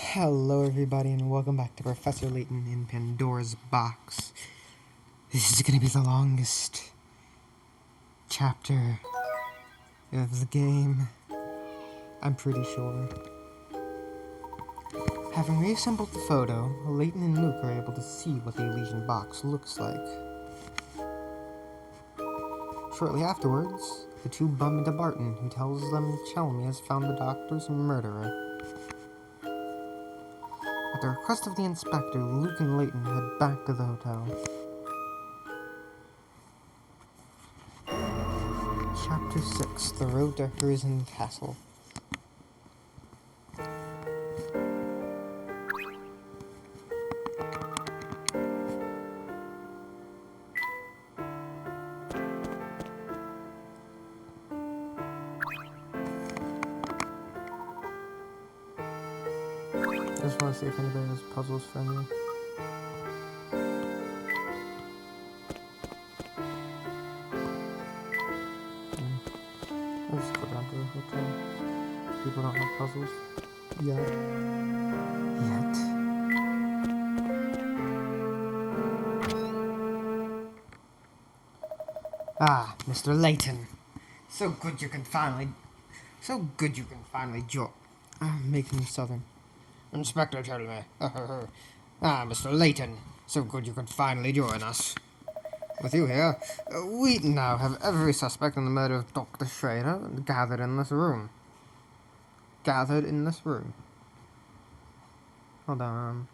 Hello everybody and welcome back to Professor Layton in Pandora's box. This is gonna be the longest chapter of the game, I'm pretty sure. Having reassembled the photo, Layton and Luke are able to see what the Elysian box looks like. Shortly afterwards, the two bump into Barton, who tells them Chelmy has found the doctor's murderer. At the request of the inspector, Luke and Layton head back to the hotel. Chapter 6, The Road to Herzen Castle. I just want to see if anybody has puzzles for me. I'll just go down to the hotel. People don't have puzzles. Yet. Ah, Mr. Layton. So good you can finally make me southern. Inspector, tell me. Ah, Mr. Layton. So good you could finally join us. With you here, we now have every suspect in the murder of Dr. Schrader gathered in this room. Hold on.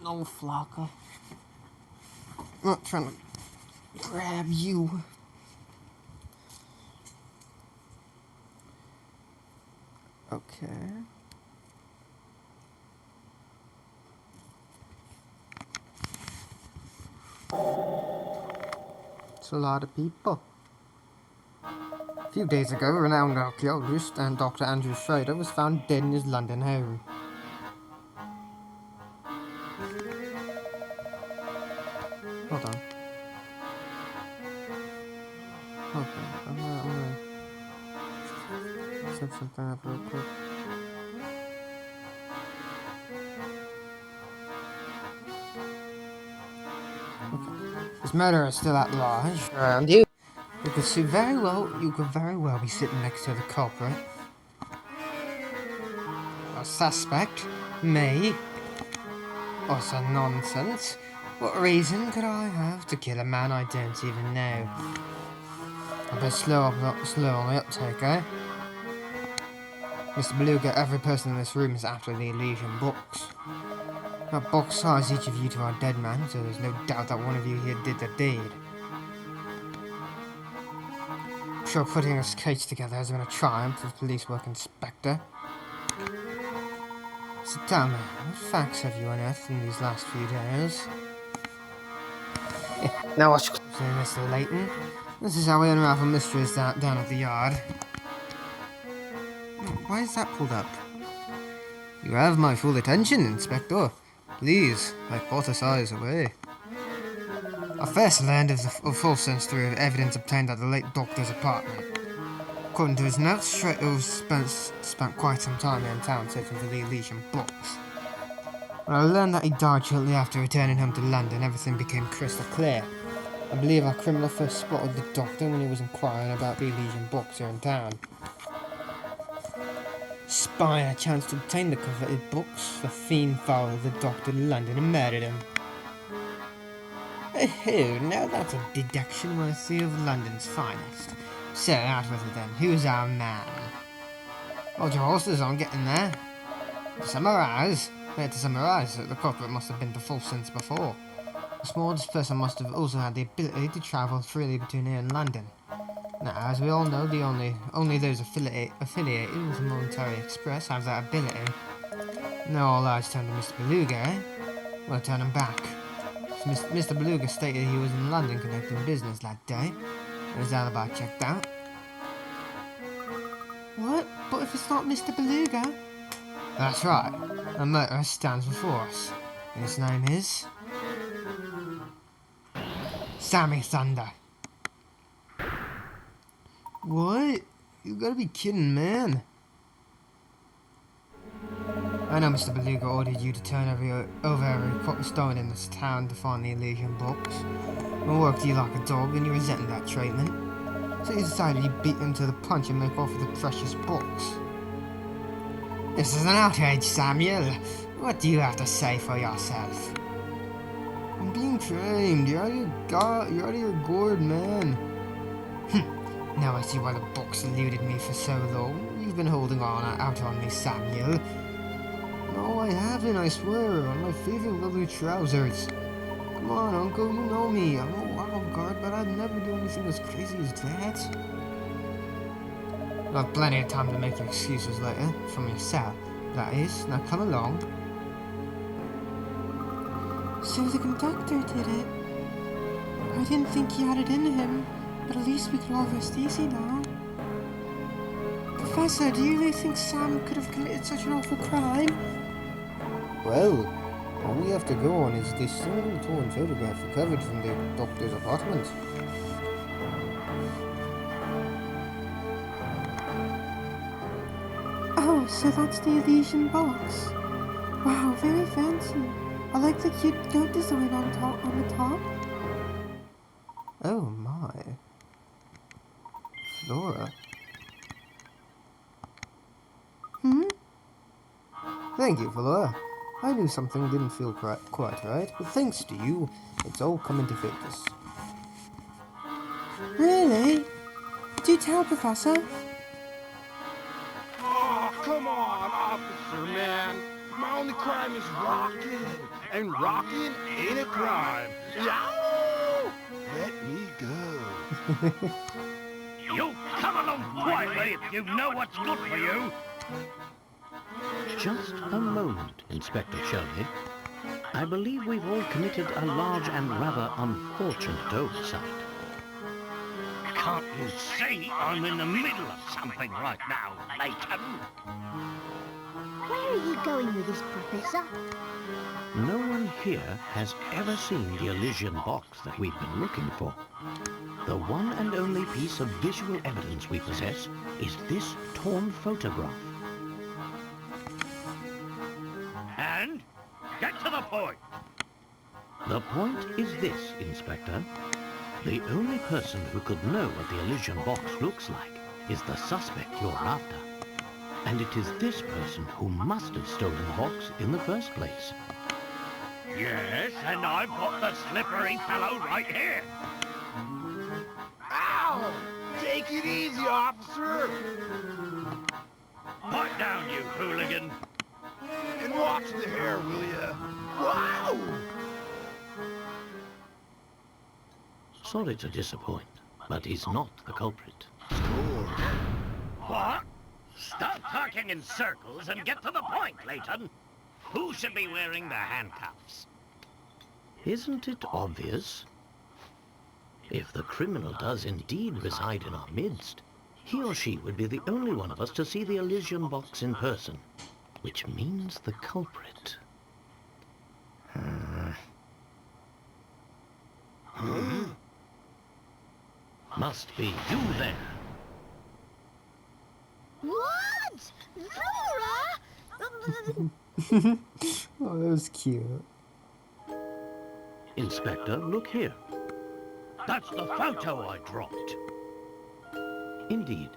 No, Flocka. I'm not trying to grab you. Okay. It's a lot of people. A few days ago, a renowned archaeologist and Dr. Andrew Schrader was found dead in his London home. Hold on. Okay, I'm gonna set something up real quick. Okay. His murderer is still at large around you. You could very well be sitting next to the culprit. A suspect? Me? Utter nonsense. What reason could I have to kill a man I don't even know? A bit slow on the uptake, eh? Mr. Beluga, every person in this room is after the Elysian books. That box ties each of you to our dead man, so there's no doubt that one of you here did the deed. I'm sure putting this case together has been a triumph of police work, Inspector. So tell me, what facts have you unearthed in these last few days? Now watch closely, Mr. Layton. This is how we unravel mysteries down at the yard. Why is that pulled up? You have my full attention, Inspector. Please, hypothesize away. I first learned of the full sense through evidence obtained at the late doctor's apartment. According to his notes, Schrader spent quite some time in town searching for the Elysian books. When I learned that he died shortly after returning home to London, everything became crystal clear. I believe our criminal first spotted the doctor when he was inquiring about the Elysian books here in town. Spy had a chance to obtain the coveted books. The fiend followed the doctor to London and murdered him. Oh, now that's a deduction worthy of London's finest. So, out with it then. Who's our man? Hold your horses, I'm getting there. To summarise, the culprit must have been the false sense before. The smallest person must have also had the ability to travel freely between here and London. Now, as we all know, only those affiliated with the Monetary Express have that ability. Now all eyes turn to Mr. Beluga, eh? We'll turn him back. Mr. Beluga stated he was in London conducting business that day. His alibi checked out. What? But if it's not Mr. Beluga? That's right. The murderer stands before us. And his name is... Sammy Thunder. What? You gotta be kidding, man. I know Mr. Beluga ordered you to turn over every stone in this town to find the illusion box. I worked you like a dog and you resented that treatment. So you decided you'd beat him to the punch and make off with the precious box. This is an outrage, Samuel. What do you have to say for yourself? I'm being framed. You're out of your gourd, man. Now I see why the box eluded me for so long. You've been holding out on me, Samuel. No, I haven't, I swear, on my favorite leather trousers. Come on, Uncle, you know me. I'm a wild card, but I'd never do anything as crazy as that. You'll have plenty of time to make your excuses later, from yourself, that is. Now come along. So the conductor did it. I didn't think he had it in him, but at least we can all rest easy now. Professor, do you really think Sam could have committed such an awful crime? Well, all we have to go on is this single torn photograph recovered from the doctor's apartment. Oh, so that's the Elysian box. Wow, very fancy. I like the cute goat design on the top. Oh my. Flora. Thank you, Flora. I knew something didn't feel quite right, but thanks to you, it's all come into focus. Really? Do tell, Professor. Oh, come on, officer, man. My only crime is rocking, and rocking ain't a crime. Yow! Let me go. You come along quietly if you know what's good for you. Just a moment, Inspector Shelby. I believe we've all committed a large and rather unfortunate oversight. Can't you see I'm in the middle of something right now, Layton? Where are you going with this, Professor? No one here has ever seen the Elysian box that we've been looking for. The one and only piece of visual evidence we possess is this torn photograph. And get to the point. The point is this, Inspector. The only person who could know what the Elysian box looks like is the suspect you're after. And it is this person who must have stolen the box in the first place. Yes, and I've got the slippery fellow right here. Ow! Take it easy, officer. Pipe down, you hooligan. And watch the hair, will ya? Wow! Sorry to disappoint, but he's not the culprit. What? Stop talking in circles and get to the point, Layton. Who should be wearing the handcuffs? Isn't it obvious? If the criminal does indeed reside in our midst, he or she would be the only one of us to see the Elysian box in person, which means the culprit. Must be you there. What? Flora? Oh, that was cute. Inspector, look here. That's the photo I dropped. Indeed.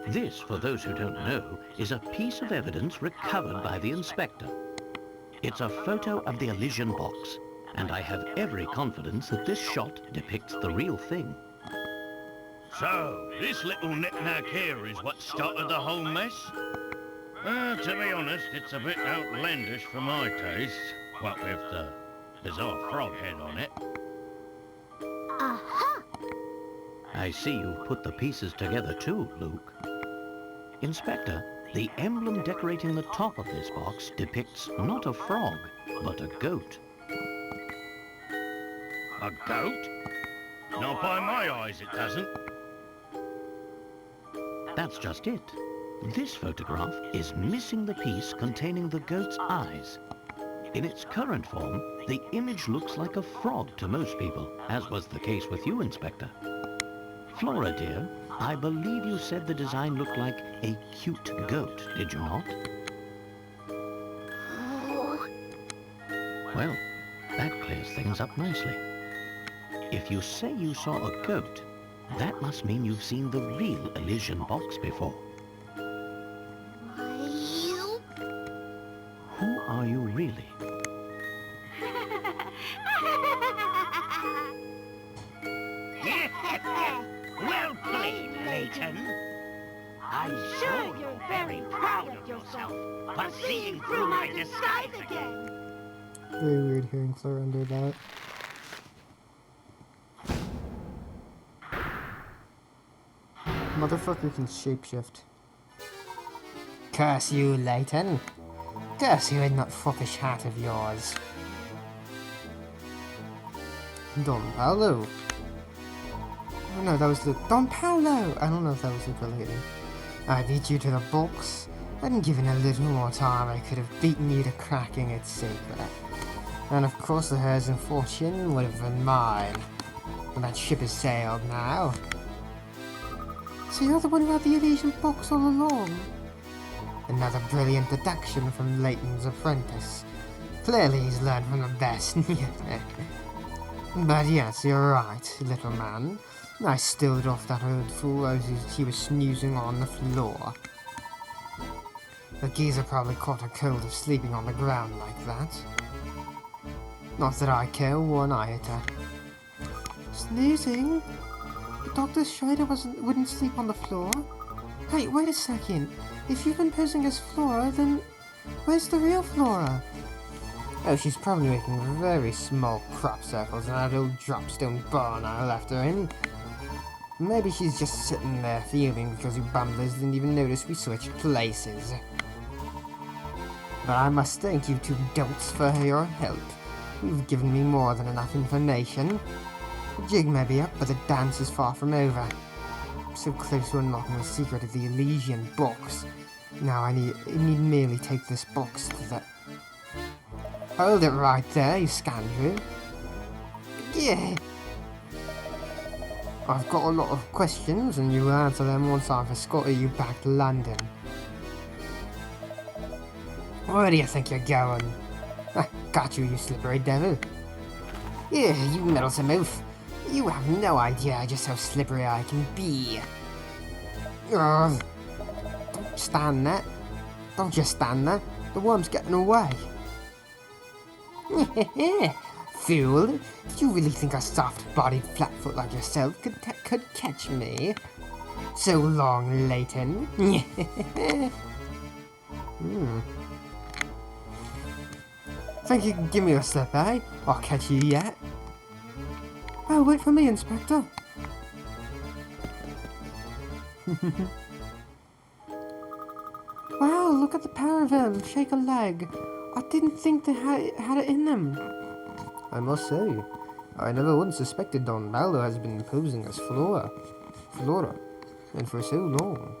This, for those who don't know, is a piece of evidence recovered by the inspector. It's a photo of the Elysian box, and I have every confidence that this shot depicts the real thing. So, this little knick-knack here is what started the whole mess? To be honest, it's a bit outlandish for my taste. What with the bizarre frog head on it. Aha! I see you've put the pieces together too, Luke. Inspector, the emblem decorating the top of this box depicts not a frog, but a goat. A goat? Not by my eyes, it doesn't. That's just it. This photograph is missing the piece containing the goat's eyes. In its current form, the image looks like a frog to most people, as was the case with you, Inspector. Flora, dear, I believe you said the design looked like a cute goat, did you not? Oh, Well, that clears things up nicely. If you say you saw a goat, that must mean you've seen the real Elysian box before. you? Who are you really? Well played, Layton. I'm sure you're very proud of yourself for seeing through my disguise again. Very weird hearing Flora under that. Motherfucker can shapeshift. Curse you, Layton. Curse you in that foppish hat of yours. Don Paolo. Oh no, that was the Don Paolo! I don't know if that was Luke or Layton. I beat you to the box, and given a little more time I could have beaten you to cracking its secret. And of course the Herzen fortune would have been mine. But that ship has sailed now. So you're the one who had the Elysian box all along? Another brilliant deduction from Layton's apprentice. Clearly he's learned from the best. But yes, you're right, little man. I stilled off that old fool as he was snoozing on the floor. The geezer probably caught a cold of sleeping on the ground like that. Not that I care one iota. Snoozing? But Dr. Schrader wouldn't sleep on the floor? Hey, wait a second. If you've been posing as Flora, then where's the real Flora? Oh, she's probably making very small crop circles in that old dropstone barn I left her in. Maybe she's just sitting there fuming because you bumblers didn't even notice we switched places. But I must thank you two dolts for your help. You've given me more than enough information. The jig may be up, but the dance is far from over. I'm so close to unlocking the secret of the Elysian box. Now I need merely take this box to the... Hold it right there, you scoundrel. Yeah. I've got a lot of questions, and you will answer them once I've escorted you back to London. Where do you think you're going? Got you, you slippery devil. Yeah, you meddlesome oaf. You have no idea just how slippery I can be. Ugh. Don't stand there. Don't just stand there. The worm's getting away. Fool, did you really think a soft-bodied flatfoot like yourself could catch me? So long, Layton. Think you can give me a slip, eh? I'll catch you yet. Oh, wait for me, Inspector. Wow, look at the pair of them. Shake a leg. I didn't think they had it in them. I must say, I never once suspected Don Baldo has been posing as Flora, and for so long.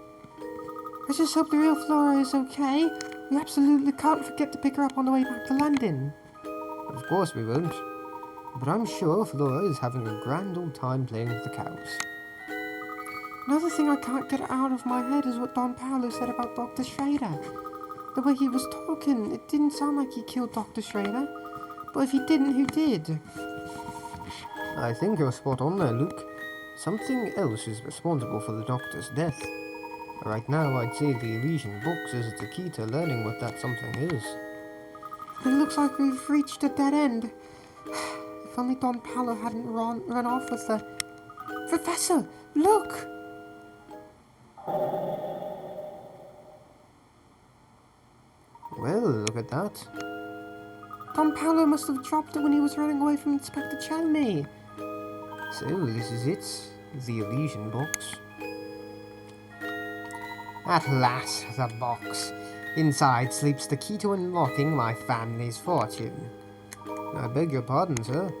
I just hope the real Flora is okay. We absolutely can't forget to pick her up on the way back to London. Of course we won't, but I'm sure Flora is having a grand old time playing with the cows. Another thing I can't get out of my head is what Don Paolo said about Dr. Schrader. The way he was talking, it didn't sound like he killed Dr. Schrader. But if he didn't, who did? I think you're spot on there, Luke. Something else is responsible for the Doctor's death. Right now, I'd say the Elysian box is the key to learning what that something is. It looks like we've reached a dead end. If only Don Paolo hadn't run off with the... Professor, look! Well, look at that. Don Paolo must have dropped it when he was running away from Inspector Chalmey. So, this is it. The Elysian box. At last, the box. Inside sleeps the key to unlocking my family's fortune. I beg your pardon, sir.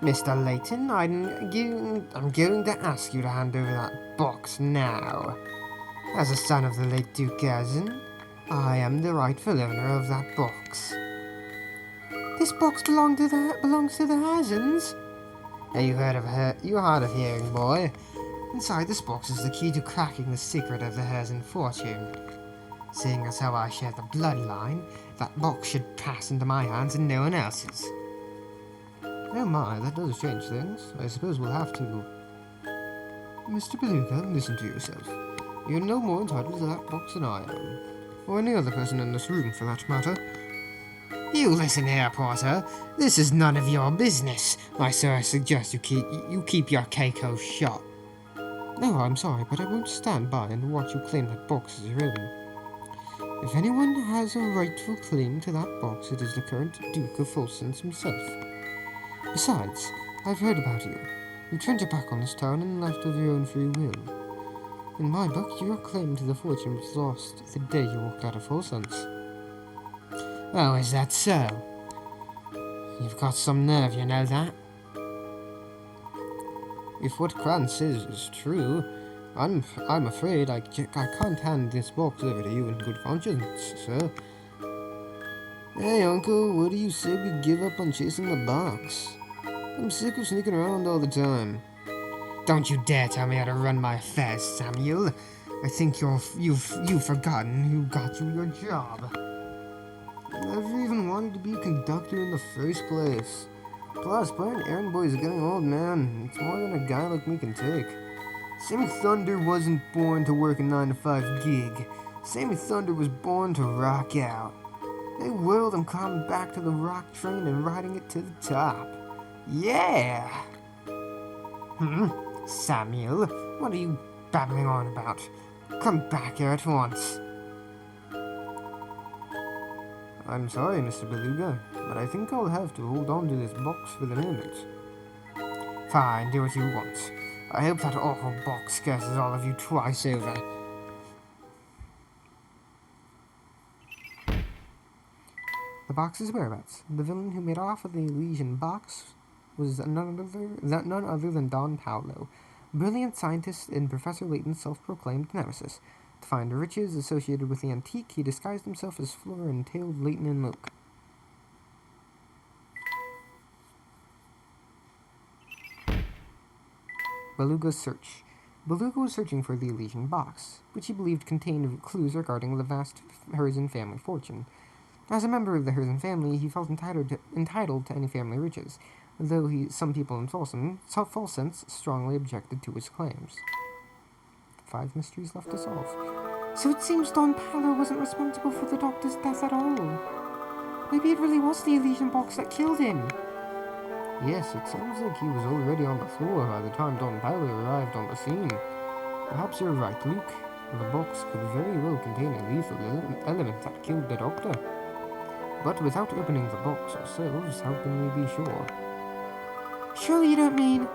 Mr. Layton, I'm going to ask you to hand over that box now. As a son of the late Duke Herzen, I am the rightful owner of that box. This box belongs to the Herzens? Are you hard of hearing, boy? Inside this box is the key to cracking the secret of the Herzen fortune. Seeing as how I share the bloodline, that box should pass into my hands and no one else's. Oh my, that does change things. I suppose we'll have to... Mr. Beluga, listen to yourself. You're no more entitled to that box than I am. Or any other person in this room, for that matter. You listen here, Porter. This is none of your business. I suggest you keep your Keiko shut. No, I'm sorry, but I won't stand by and watch you claim that box as your own. If anyone has a rightful claim to that box, it is the current Duke of Fulsen's himself. Besides, I've heard about you. You turned your back on this town and left of your own free will. In my book, your claim to the fortune was lost the day you walked out of Fulsen's. Oh, is that so? You've got some nerve, you know that? If what Kran says is true, I'm afraid I can't hand this box over to you in good conscience, sir. Hey, Uncle, what do you say we give up on chasing the box? I'm sick of sneaking around all the time. Don't you dare tell me how to run my affairs, Samuel. I think you've forgotten who got you your job. I never even wanted to be a conductor in the first place. Plus, playing errand boy is getting old, man. It's more than a guy like me can take. Sammy Thunder wasn't born to work a 9-to-5 gig. Sammy Thunder was born to rock out. Hey, world, I'm coming back to the rock train and riding it to the top. Yeah! Samuel, what are you babbling on about? Come back here at once. I'm sorry, Mr. Beluga, but I think I'll have to hold on to this box for the moment. Fine, do what you want. I hope that awful box curses all of you twice over. The box's whereabouts. The villain who made off with the Elysian box was none other than Don Paolo, a brilliant scientist and Professor Layton's self-proclaimed nemesis. To find riches associated with the antique, he disguised himself as Flora and tailed Layton and Luke. Beluga's search. Beluga was searching for the Elysian box, which he believed contained clues regarding the vast Herzen family fortune. As a member of the Herzen family, he felt entitled to any family riches, though some people in Fulsen's strongly objected to his claims. 5 mysteries left to solve. So it seems Don Paolo wasn't responsible for the doctor's death at all. Maybe it really was the Elysian box that killed him. Yes, it sounds like he was already on the floor by the time Don Paolo arrived on the scene. Perhaps you're right, Luke. The box could very well contain a lethal element that killed the doctor. But without opening the box ourselves, how can we be sure? Surely you don't mean...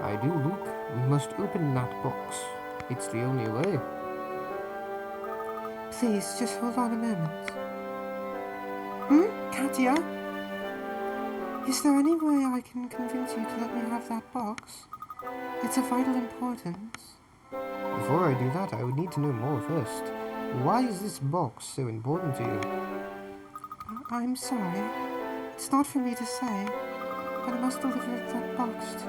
I do, Luke. We must open that box. It's the only way. Please, just hold on a moment. Katya? Is there any way I can convince you to let me have that box? It's of vital importance. Before I do that, I would need to know more first. Why is this box so important to you? I'm sorry. It's not for me to say, but I must deliver that box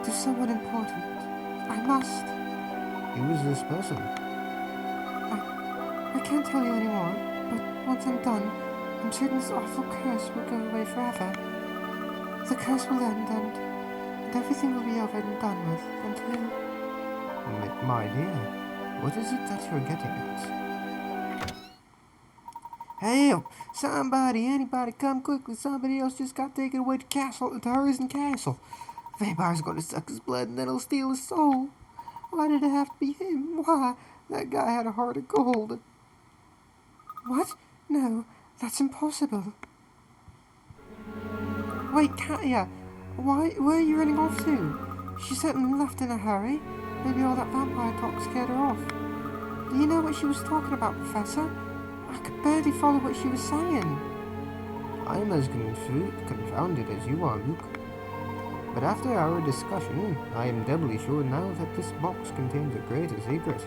to someone important. I must. Who is this person? I can't tell you anymore, but once I'm done, I'm certain this awful curse will go away forever. The curse will end, and everything will be over and done with until... My dear, what is it that you're getting at? Help! Somebody, anybody, come quickly! Somebody else just got taken away to Herzen Castle. Vampire's gonna suck his blood and then he'll steal his soul. Why did it have to be him? Why? That guy had a heart of gold. What? No, that's impossible. Wait, Katya, where are you running off to? She certainly left in a hurry. Maybe all that vampire talk scared her off. Do you know what she was talking about, Professor? I could barely follow what she was saying. I'm as confounded as you are, Luke. But after our discussion, I am doubly sure now that this box contains a greater secret.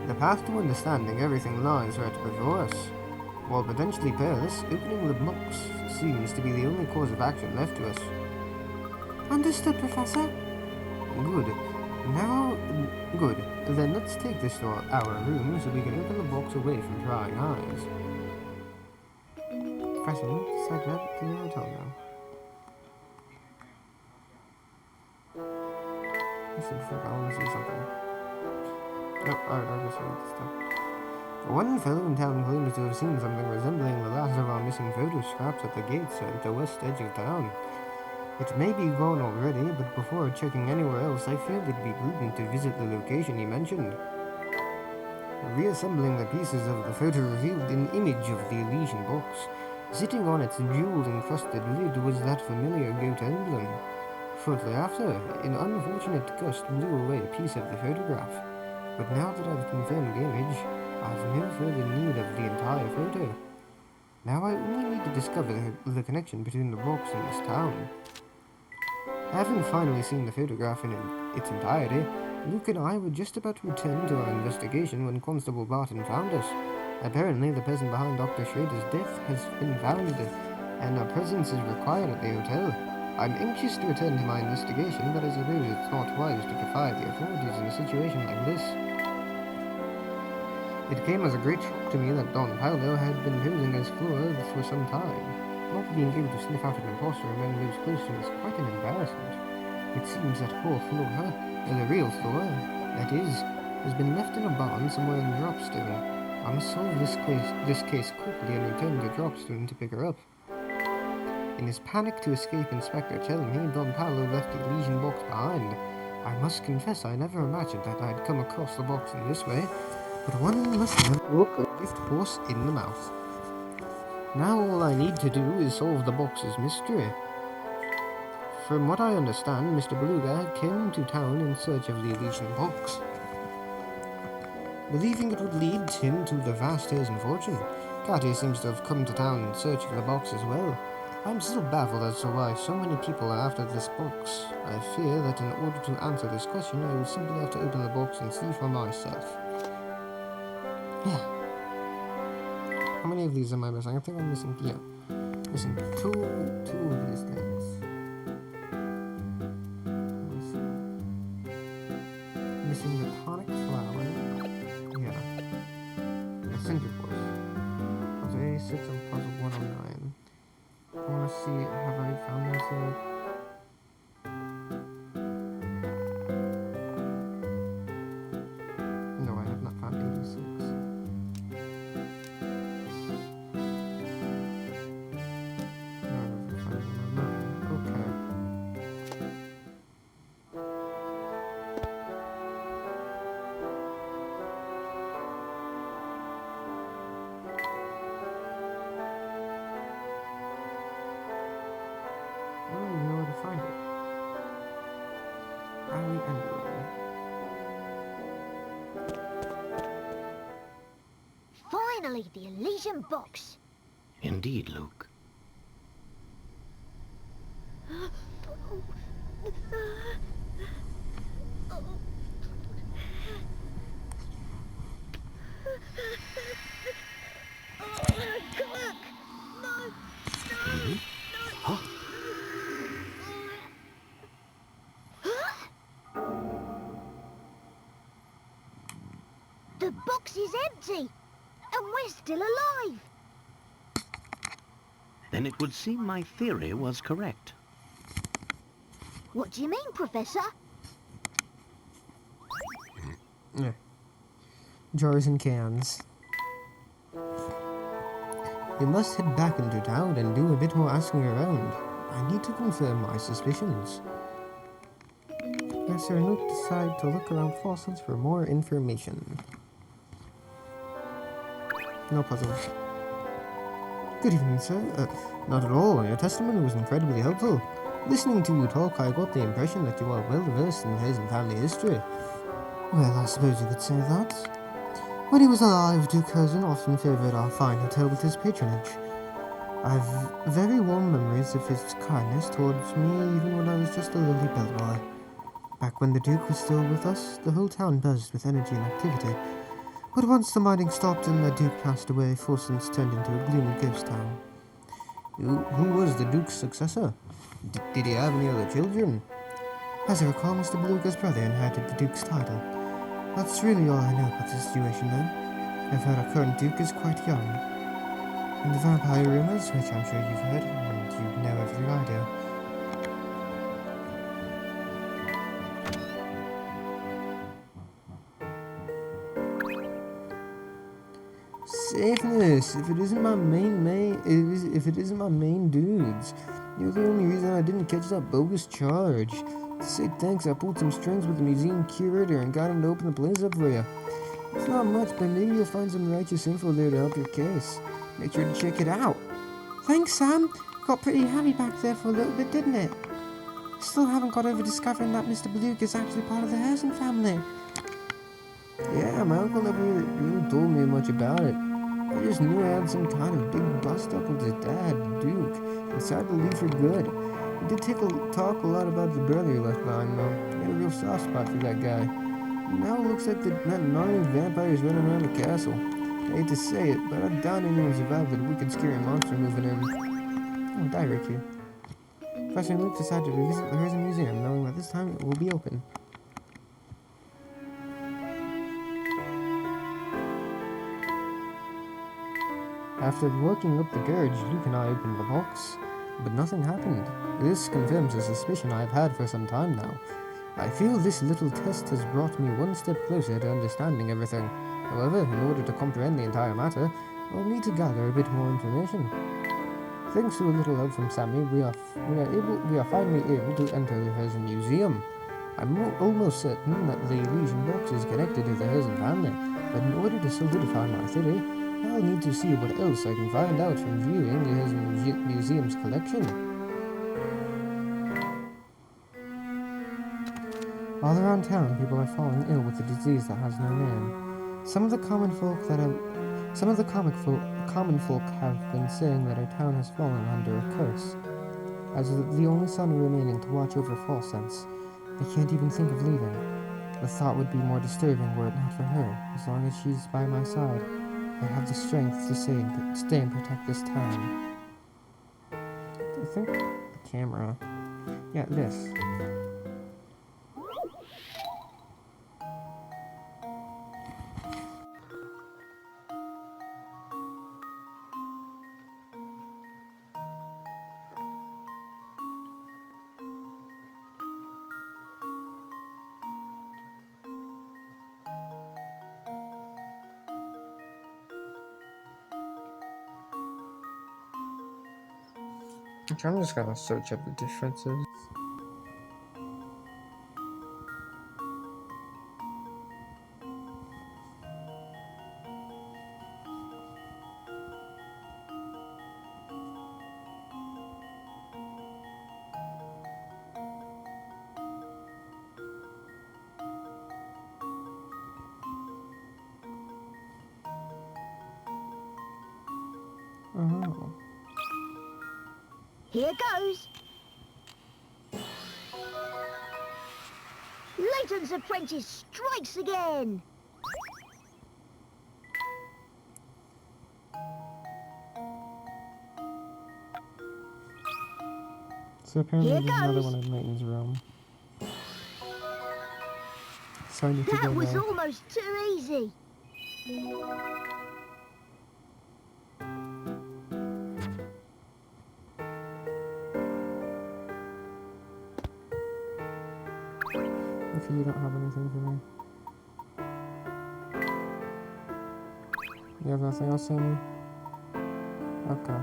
The path to understanding everything lies right before us. While potentially perilous, opening the box seems to be the only course of action left to us. Understood, Professor. Good. Now, good. Then let's take this to our room so we can open the box away from prying eyes. Fascinating. Decide that to the hotel now. Listen, fuck, I want to see something. Oh, alright, I guess I need to stop. One fellow in town claims to have seen something resembling the last of our missing photo scraps at the gates at the west edge of town. It may be gone already, but before checking anywhere else, I feel it'd be prudent to visit the location he mentioned. Reassembling the pieces of the photo revealed an image of the Elysian box. Sitting on its jewel-encrusted lid was that familiar goat emblem. Shortly after, an unfortunate gust blew away a piece of the photograph. But now that I've confirmed the image, I've no further need of the entire photo. Now I only need to discover the connection between the box and this town. Having finally seen the photograph in its entirety, Luke and I were just about to return to our investigation when Constable Barton found us. Apparently, the person behind Dr. Schrader's death has been found, and our presence is required at the hotel. I'm anxious to return to my investigation, but I suppose it's not wise to defy the authorities in a situation like this. It came as a great shock to me that Don Paolo had been posing as Flora for some time. Not being able to sniff out an impostor among those close to me is quite an embarrassment. It seems that poor Flora, the real Flora, that is, has been left in a barn somewhere in Dropstone. I must solve this case quickly and return to Dropstone to pick her up. In his panic to escape Inspector Chelmy, Don Paolo left the Elysian box behind. I must confess I never imagined that I'd come across the box in this way, but one must never look a gift horse in the mouth. Now all I need to do is solve the box's mystery. From what I understand, Mr. Beluga came to town in search of the Elysian box, believing it would lead him to the vast Herzen fortune. Catty seems to have come to town in search of the box as well. I'm still baffled as to why so many people are after this box. I fear that in order to answer this question, I will simply have to open the box and see for myself. Yeah. How many of these am I missing? I think I'm missing, missing two of these things. Missing the tonic flower. Yeah. The cinder course. Puzzle 86 and puzzle 109. I want to see, have I found this yet? No, I have not found 86. No, I haven't found 109. Okay. I don't even know where to find it. Alley Enderman. Finally, the Elysian box. Indeed, Luke. Huh? The box is empty, and we're still alive. Then it would seem my theory was correct. What do you mean, Professor? Yeah. Jars and cans. We must head back into town and do a bit more asking around. I need to confirm my suspicions. Yes, sir, Luke decide to look around fossils for more information. No puzzles. Good evening, sir. Not at all. Your testimony was incredibly helpful. Listening to you talk, I got the impression that you are well versed in Herzen family history. Well, I suppose you could say that. When he was alive, Duke Herzen often favoured our fine hotel with his patronage. I've very warm memories of his kindness towards me even when I was just a lowly bellboy. Back when the Duke was still with us, the whole town buzzed with energy and activity. But once the mining stopped and the Duke passed away, Forson's turned into a gloomy ghost town. Who was the Duke's successor? Did he have any other children? As I recall, Mr. Beluga's brother inherited the Duke's title. That's really all I know about the situation then. I've heard our current Duke is quite young. And the vampire rumors, which I'm sure you've heard, and you know everything I do. Safeness, if it isn't my main dudes. You're the only reason I didn't catch that bogus charge. To say thanks, I pulled some strings with the museum curator and got him to open the place up for you. It's not much, but maybe you'll find some righteous info there to help your case. Make sure to check it out. Thanks, Sam. Got pretty heavy back there for a little bit, didn't it? Still haven't got over discovering that Mr. Beluga is actually part of the Herzen family. Yeah, my uncle never really told me much about it. I just knew I had some kind of big bust-up with his dad, Duke, and decided to leave for good. We did talk a lot about the brother he left behind, though. He had a real soft spot for that guy. Now it looks like that gnarly vampires running around the castle. I hate to say it, but I doubt anyone survived that wicked, scary monster moving in. Oh, diary cue. Professor and Luke decided to visit the Herzen Museum, knowing that this time it will be open. After working up the courage, Luke and I opened the box, but nothing happened. This confirms a suspicion I've had for some time now. I feel this little test has brought me one step closer to understanding everything. However, in order to comprehend the entire matter, I'll need to gather a bit more information. Thanks to a little help from Sammy, we are finally able to enter the Herzen Museum. I'm almost certain that the illusion box is connected to the Herzen family, but in order to solidify my theory, I'll need to see what else I can find out from viewing the Herzen Museum's collection. All around town, people are falling ill with a disease that has no name. Some of the common folk have been saying that our town has fallen under a curse. As the only son remaining to watch over Falsense, I can't even think of leaving. The thought would be more disturbing were it not for her. As long as she's by my side, I have the strength to stay and protect this town. I think the camera. Yeah, this. I'm just gonna search up the differences. Oh. Here goes. Layton's apprentice strikes again. So apparently Here there's another goes. one in Layton's room. So I need to That go was there. almost too easy. Okay, you don't have anything for me. You have nothing else, Sammy? Okay.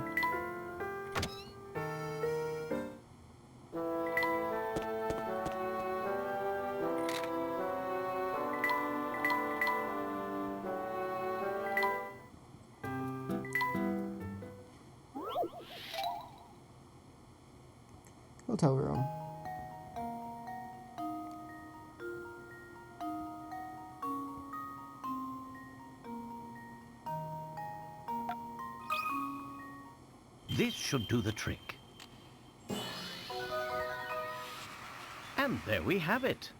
Hotel room. This should do the trick. And there we have it.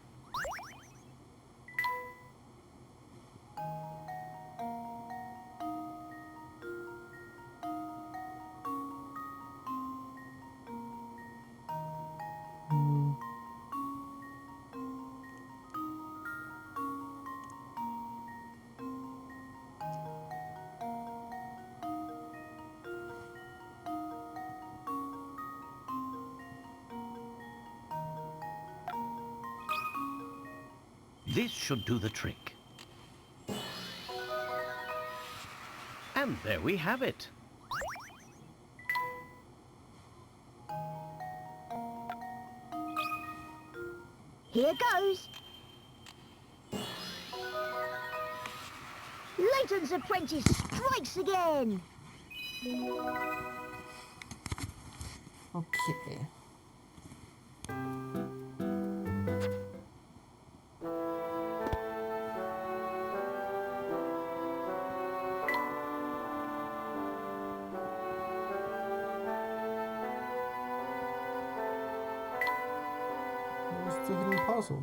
This should do the trick. And there we have it. Here goes. Layton's apprentice strikes again. Okay. Where's the hidden puzzle?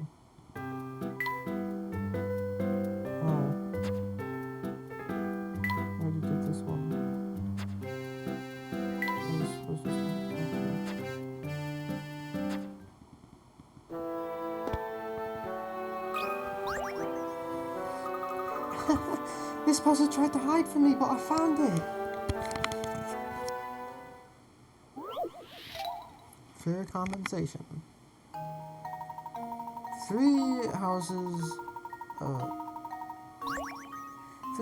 Oh. I already did this one. I was supposed to start. This puzzle tried to hide from me, but I found it. Fair compensation. Three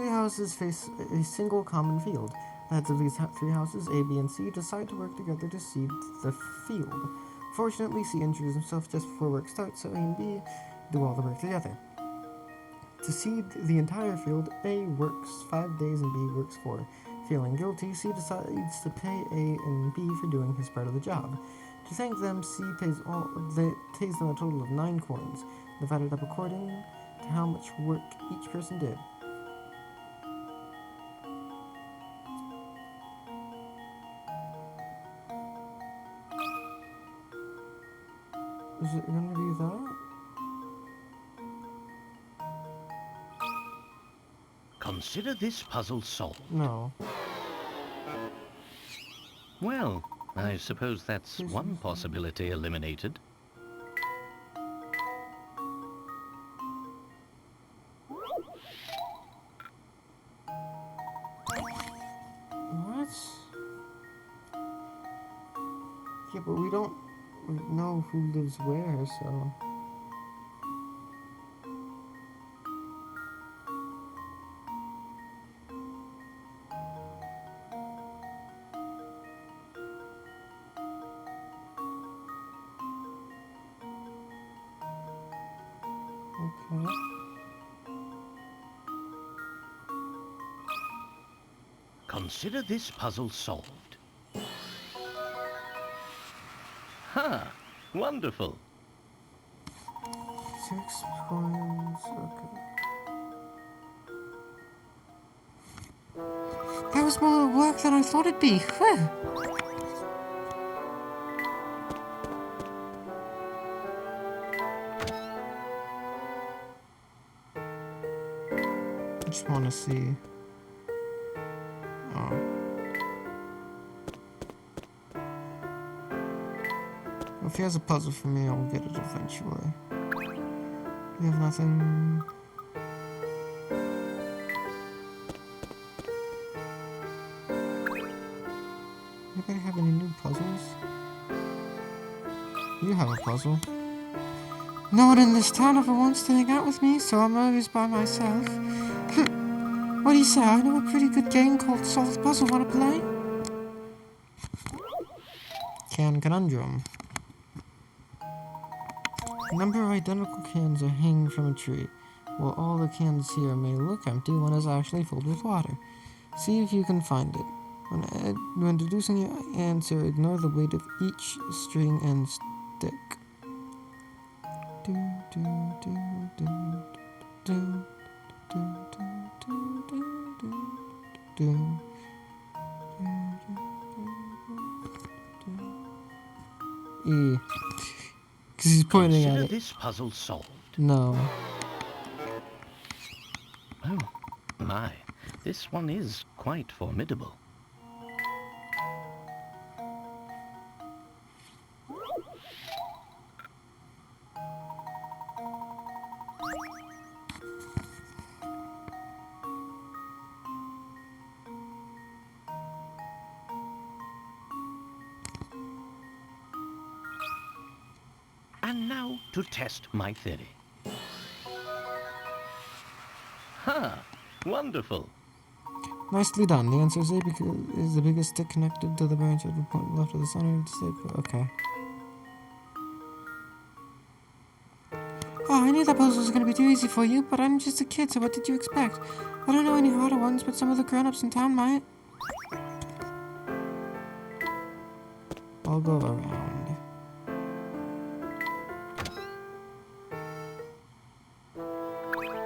houses face a single common field. The heads of these three houses, A, B, and C, decide to work together to seed the field. Fortunately, C injures himself just before work starts, so A and B do all the work together. To seed the entire field, A works 5 days and B works 4. Feeling guilty, C decides to pay A and B for doing his part of the job. To thank them, C pays them a total of 9 coins, divided up according to how much work each person did. Is it gonna be that? Consider this puzzle solved. No. Well, I suppose that's one possibility eliminated. What? Yeah, but we don't know who lives where, so... Okay. Consider this puzzle solved. Ha! Wonderful. 6 coins, okay. That was more work than I thought it'd be. Whew. I just want to see. Oh. If he has a puzzle for me, I'll get it eventually. We have nothing. Anybody have any new puzzles? You have a puzzle. No one in this town ever wants to hang out with me, so I'm always by myself. What do you say? I know a pretty good game called Solve the Puzzle. Wanna play? Can Conundrum. A number of identical cans are hanging from a tree. While all the cans here may look empty, one is actually filled with water. See if you can find it. When deducing your answer, ignore the weight of each string and stick. E. Because he's pointing Consider at it. this puzzle solved. No. Oh, my. This one is quite formidable. And now to test my theory. Aha! Wonderful. Nicely done. The answer is A because is the biggest stick connected to the branch at the point left of the center of the stick. Okay. Oh, I knew that puzzle was going to be too easy for you, but I'm just a kid, so what did you expect? I don't know any harder ones, but some of the grown-ups in town might. I'll go around.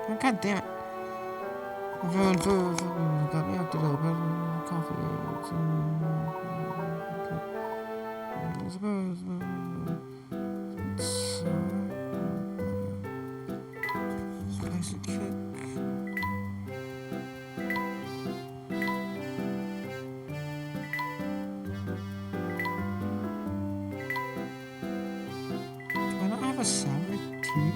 Oh, God damn it. Everyone got me up to the coffee. I suppose. Spicy kick. Do I not have a sour tea?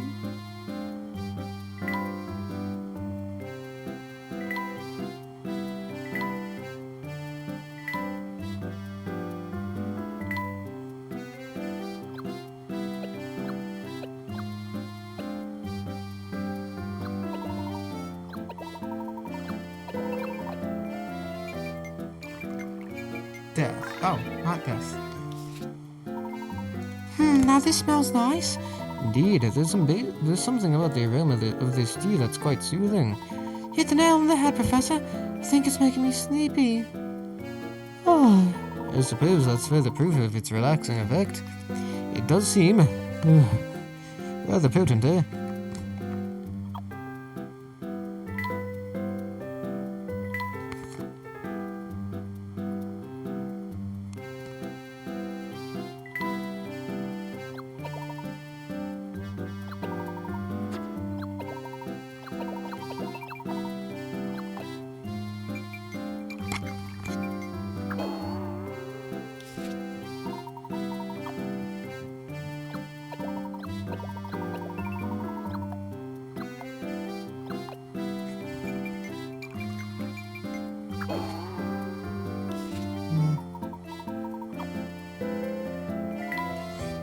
Death. Oh, hot death. Now this smells nice. Indeed, there's something about the aroma of this tea that's quite soothing. Hit the nail on the head, Professor. I think it's making me sleepy. Oh, I suppose that's further proof of its relaxing effect. It does seem rather potent, eh?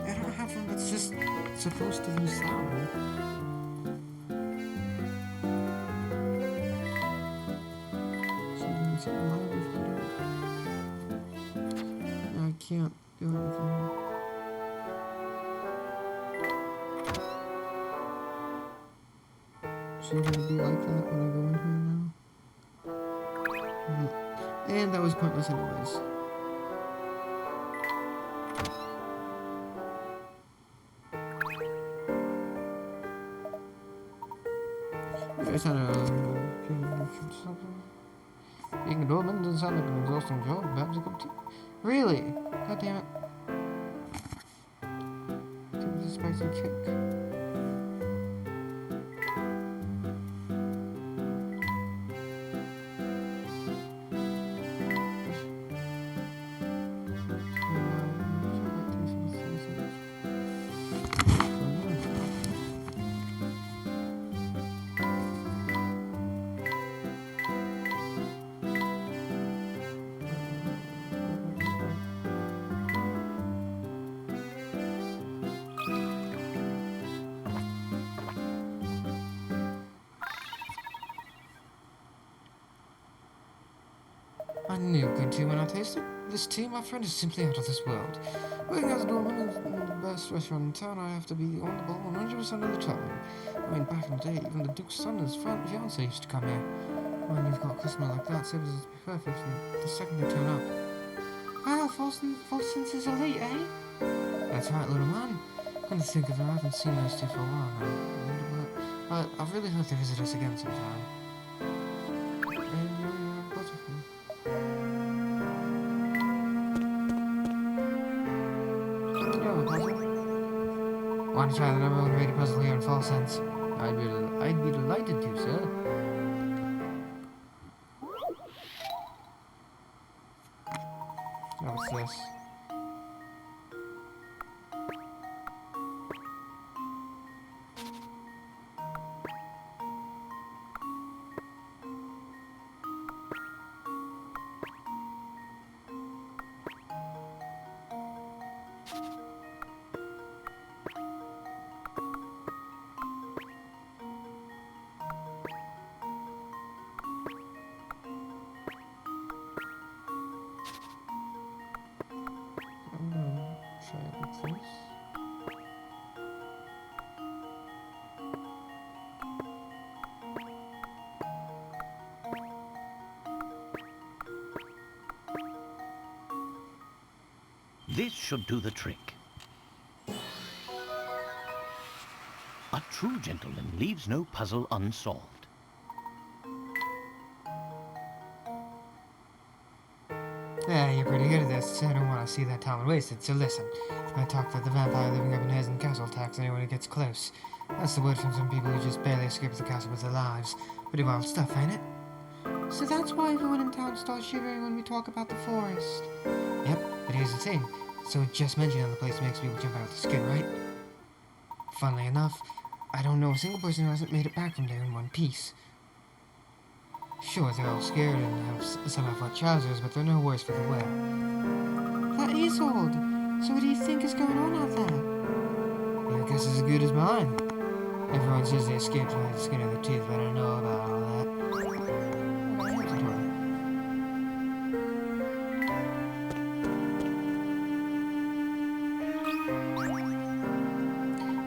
I don't have one that's just supposed to be sour. I can't do anything. Is she gonna be like that when I go in here now? No. And that was pointless anyways. There's being a doorman doesn't sound like an exhausting job. Perhaps a cup of tea. Really? God damn it. Give me a spicy kick. I knew good tea when I tasted it. This tea, my friend, is simply out of this world. Working as a doorman in the best restaurant in town, I have to be on the ball 100% of the time. I mean, back in the day, even the Duke's son and his fiancée used to come here. When you've got a customer like that, service is perfect from the second they turn up. Ah, false senses are late, eh? That's right, little man. Come to think of it, I haven't seen those two for a while now. I really hope they visit us again sometime. Want to try the number one rated puzzle here in Fall Sense? I'd be delighted to, sir. Oh, what's this? This should do the trick. A true gentleman leaves no puzzle unsolved. Yeah, you're pretty good at this. I don't want to see that talent wasted, so listen. I talked about the vampire living up in Herzen Castle attacks anyone who gets close. That's the word from some people who just barely escaped the castle with their lives. Pretty wild stuff, ain't it? So that's why everyone in town starts shivering when we talk about the forest. Yep, but here's the thing. So just mentioning the place makes people jump out of the skin, right? Funnily enough, I don't know a single person who hasn't made it back from there in one piece. Sure, they're all scared and some have wet trousers, but they're no worse for the wear. That is odd. So what do you think is going on out there? Your guess is as good as mine. Everyone says they escaped by the skin of their teeth, but I don't know about all that.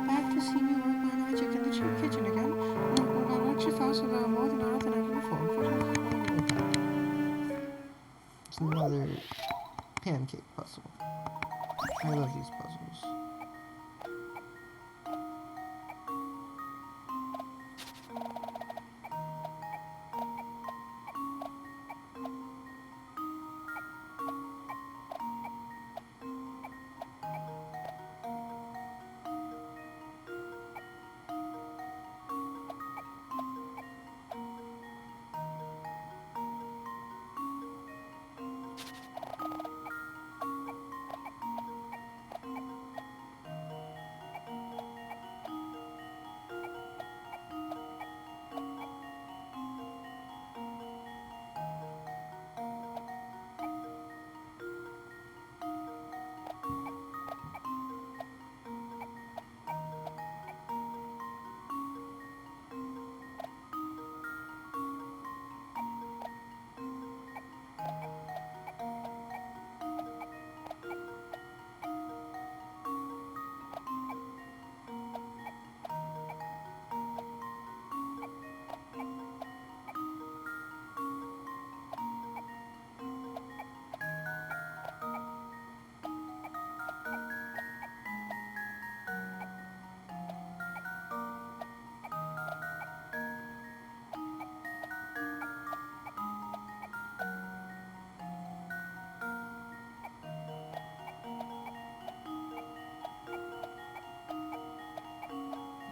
Back to see me work my magic in the cheap kitchen again. I'm going extra fast with more than I ever before. It's another pancake puzzle. I love these puzzles.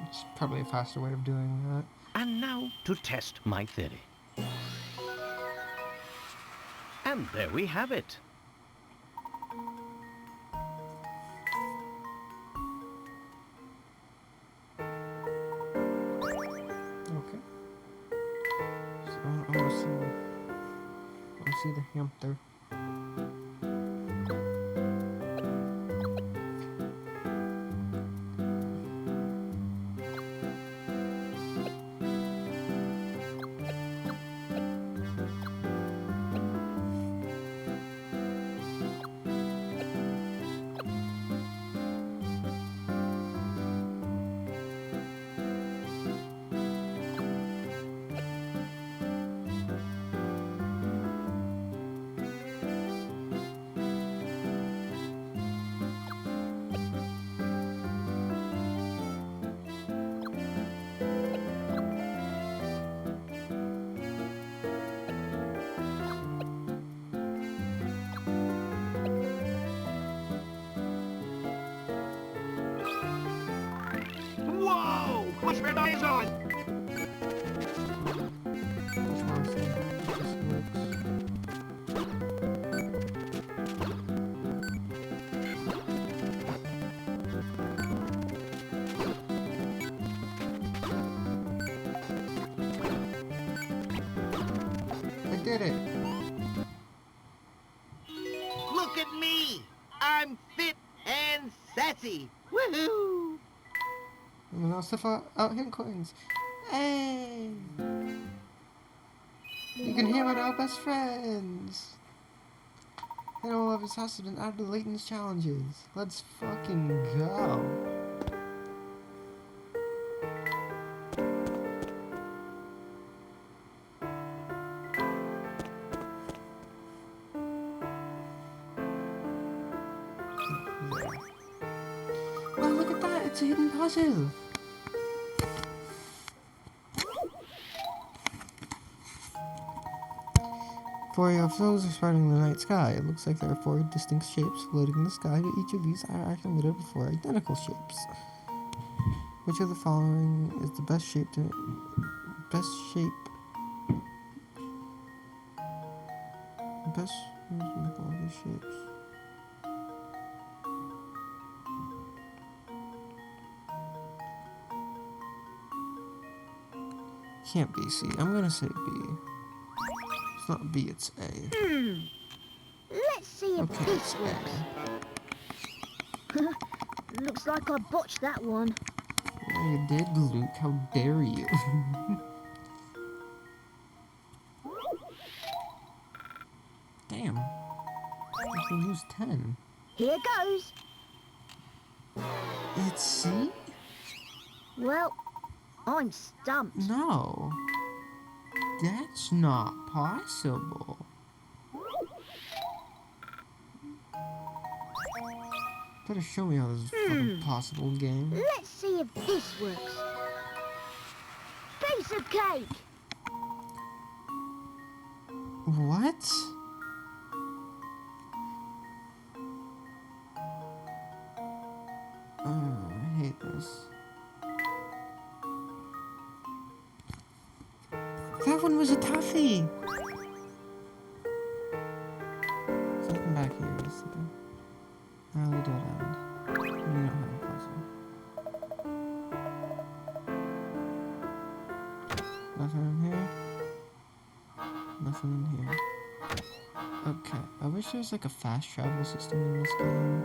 It's probably a faster way of doing that. And now to test my theory. And there we have it. Okay. So I want to see the hamster. Whoa! What's my eyes on? Which one is this works. I did it. Look at me! I'm fit and sassy! Woohoo! And now stuff out hitting coins. Hey! You can hear about our best friends! And all of his house has been added to Layton's challenges. Let's fucking go. It's a hidden puzzle. Four UFOs are spotted in the night sky. It looks like there are four distinct shapes floating in the sky, but each of these are actually made up of four identical shapes. Which of the following is the best shape? Best shape make all these shapes. Can't be C. I'm gonna say B. It's not B, it's A. Let's see if Okay, this it's works. Looks like I botched that one. Yeah, you did, Luke. How dare you? Damn. I can use 10. Here goes. It's C? Well, I'm stumped. No. That's not possible. Better show me how this is fucking possible, game. Let's see if this works. Piece of cake. What? I hate this. That one was a toughie! Something back here is something. Alley dead end. You don't have a puzzle. Nothing in here. Nothing in here. Okay, I wish there was like a fast travel system in this game.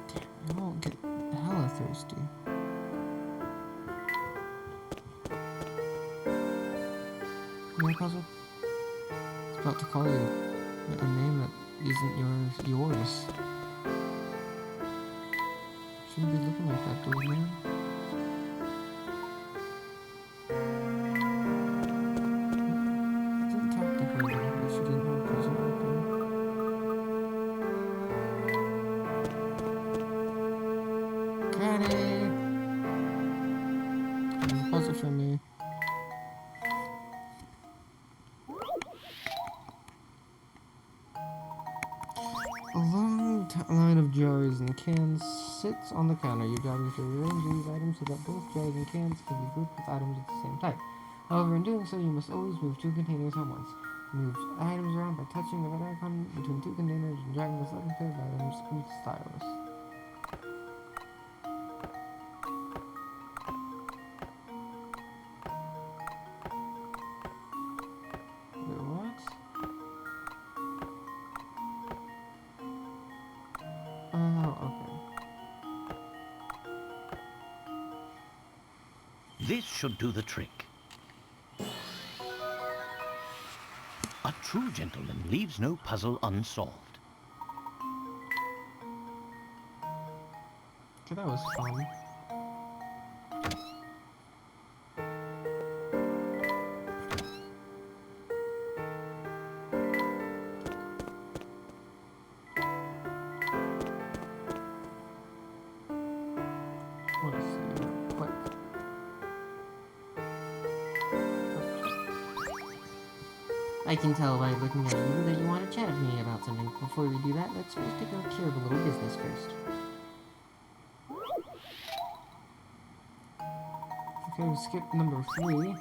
Damn, I won't get hella thirsty. You know, puzzle? It's about to call you a name that isn't yours. Shouldn't be looking like that, dude, man. I didn't talk to her, but she didn't have a puzzle open. Granny! A puzzle for me. A long line of jars and cans sits on the counter. Your job is to arrange these items so that both jars and cans can be grouped with items of the same type. However, in doing so, you must always move two containers at once. Move items around by touching the red icon between two containers and dragging the second pair of items with the stylus. Wait, what? Oh, okay. This should do the trick. A true gentleman leaves no puzzle unsolved. Okay, that was fun. Want to see real quick. I can tell by looking at you that you want to chat with me about something. Before we do that, let's first take care of a little business first. Okay, we'll skip number 3.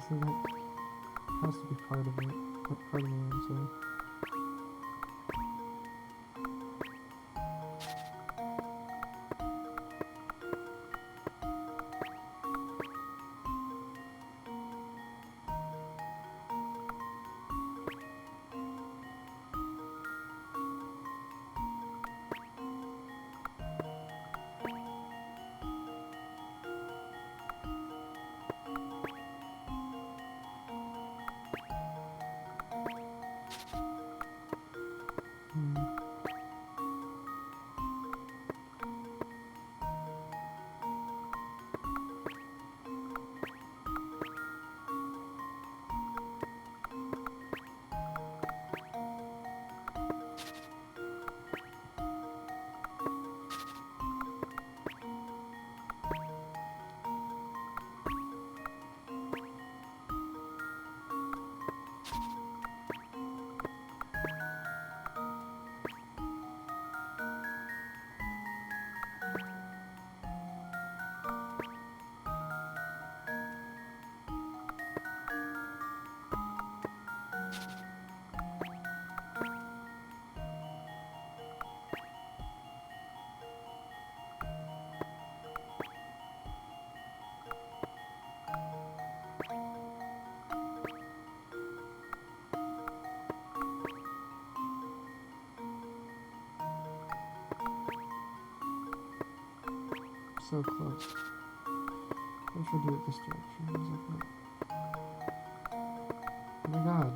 So that has to be part of it. Part of the answer. So close. What should I do it this direction? Oh my god.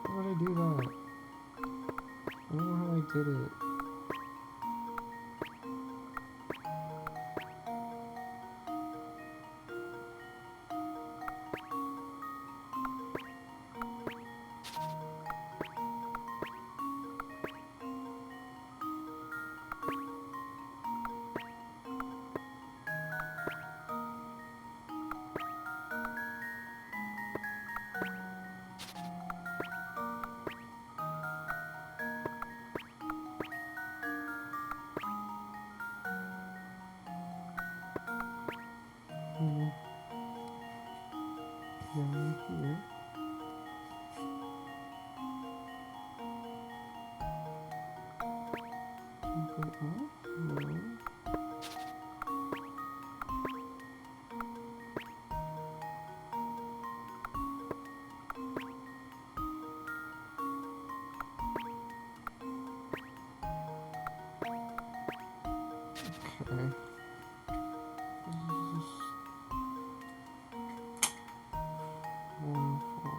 How would I do that? I don't know how I did it. Down here. Go up? No. Okay. This is 1, 4.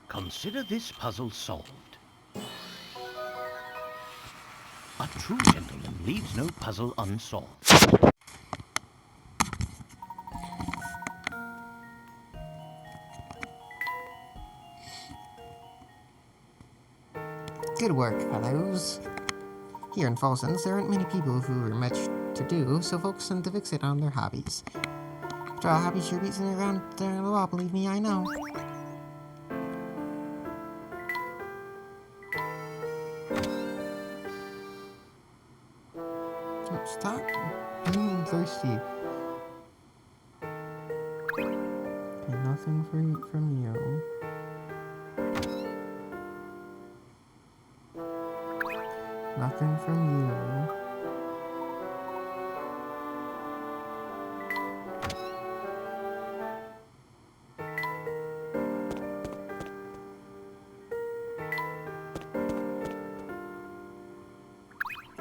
Consider this puzzle solved. A true gentleman leaves no puzzle unsolved. Good work, fellows. Here in Falsons, there aren't many people who are much to do, so folks tend to fixate on their hobbies. Draw hobbies sure beats in the ground there on the wall, believe me, I know. Stop being thirsty. Okay, nothing from you. Nothing from you.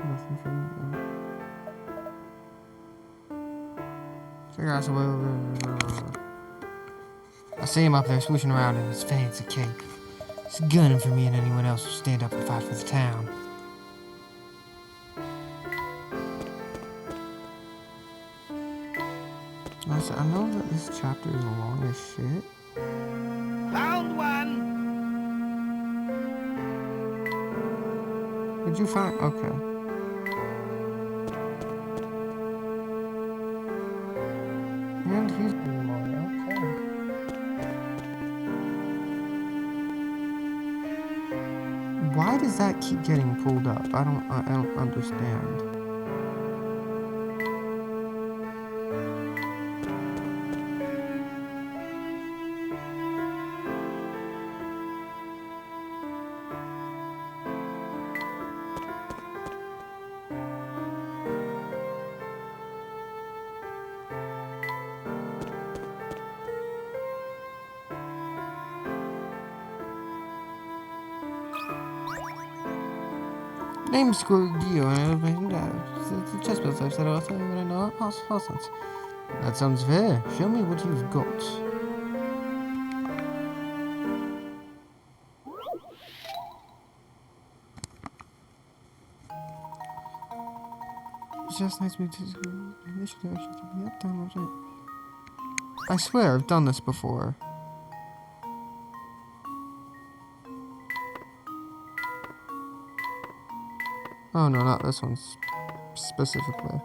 Nothing from you. So guys, I see him up there swooshing around in his fancy cape. He's gunning for me and anyone else who stand up and fight for the town. Also, I know that this chapter is long as shit. Found one! Did you find? Okay. And he's okay. Why does that keep getting pulled up? I don't understand. Name Scorgio, the chest builds I've said also, but I know Horsens. That sounds fair. Show me what you've got. Just nice to initiative actually keep me up down. I swear I've done this before. Oh no, not this one specifically.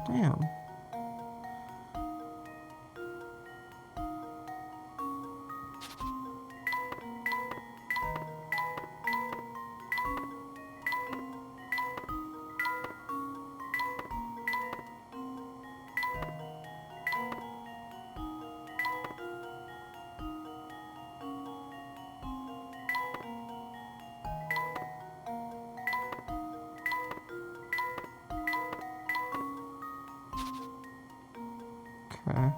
Damn. Okay.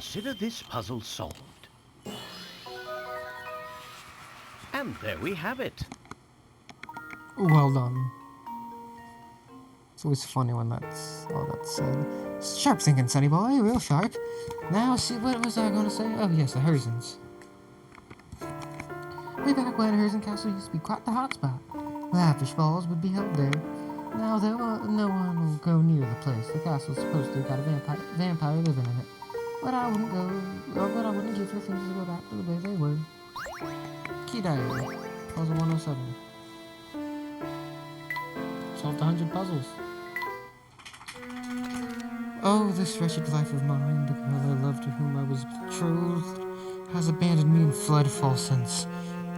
Consider this puzzle solved. And there we have it. Well done. It's always funny when that's said. Sharp thinking, sonny boy, real sharp. Now, see, what was I going to say? Oh, yes, the Herzens. Way back when Herzen Castle used to be quite the hotspot. Lavish balls would be held there. Now, no one will go near the place. The castle's supposedly got a vampire living in it. But I wouldn't give for things to go back to the way they were. Key diary. Puzzle 107. Solved 100 puzzles. Oh, this wretched life of mine, the girl I loved to whom I was betrothed, has abandoned me and fled false since.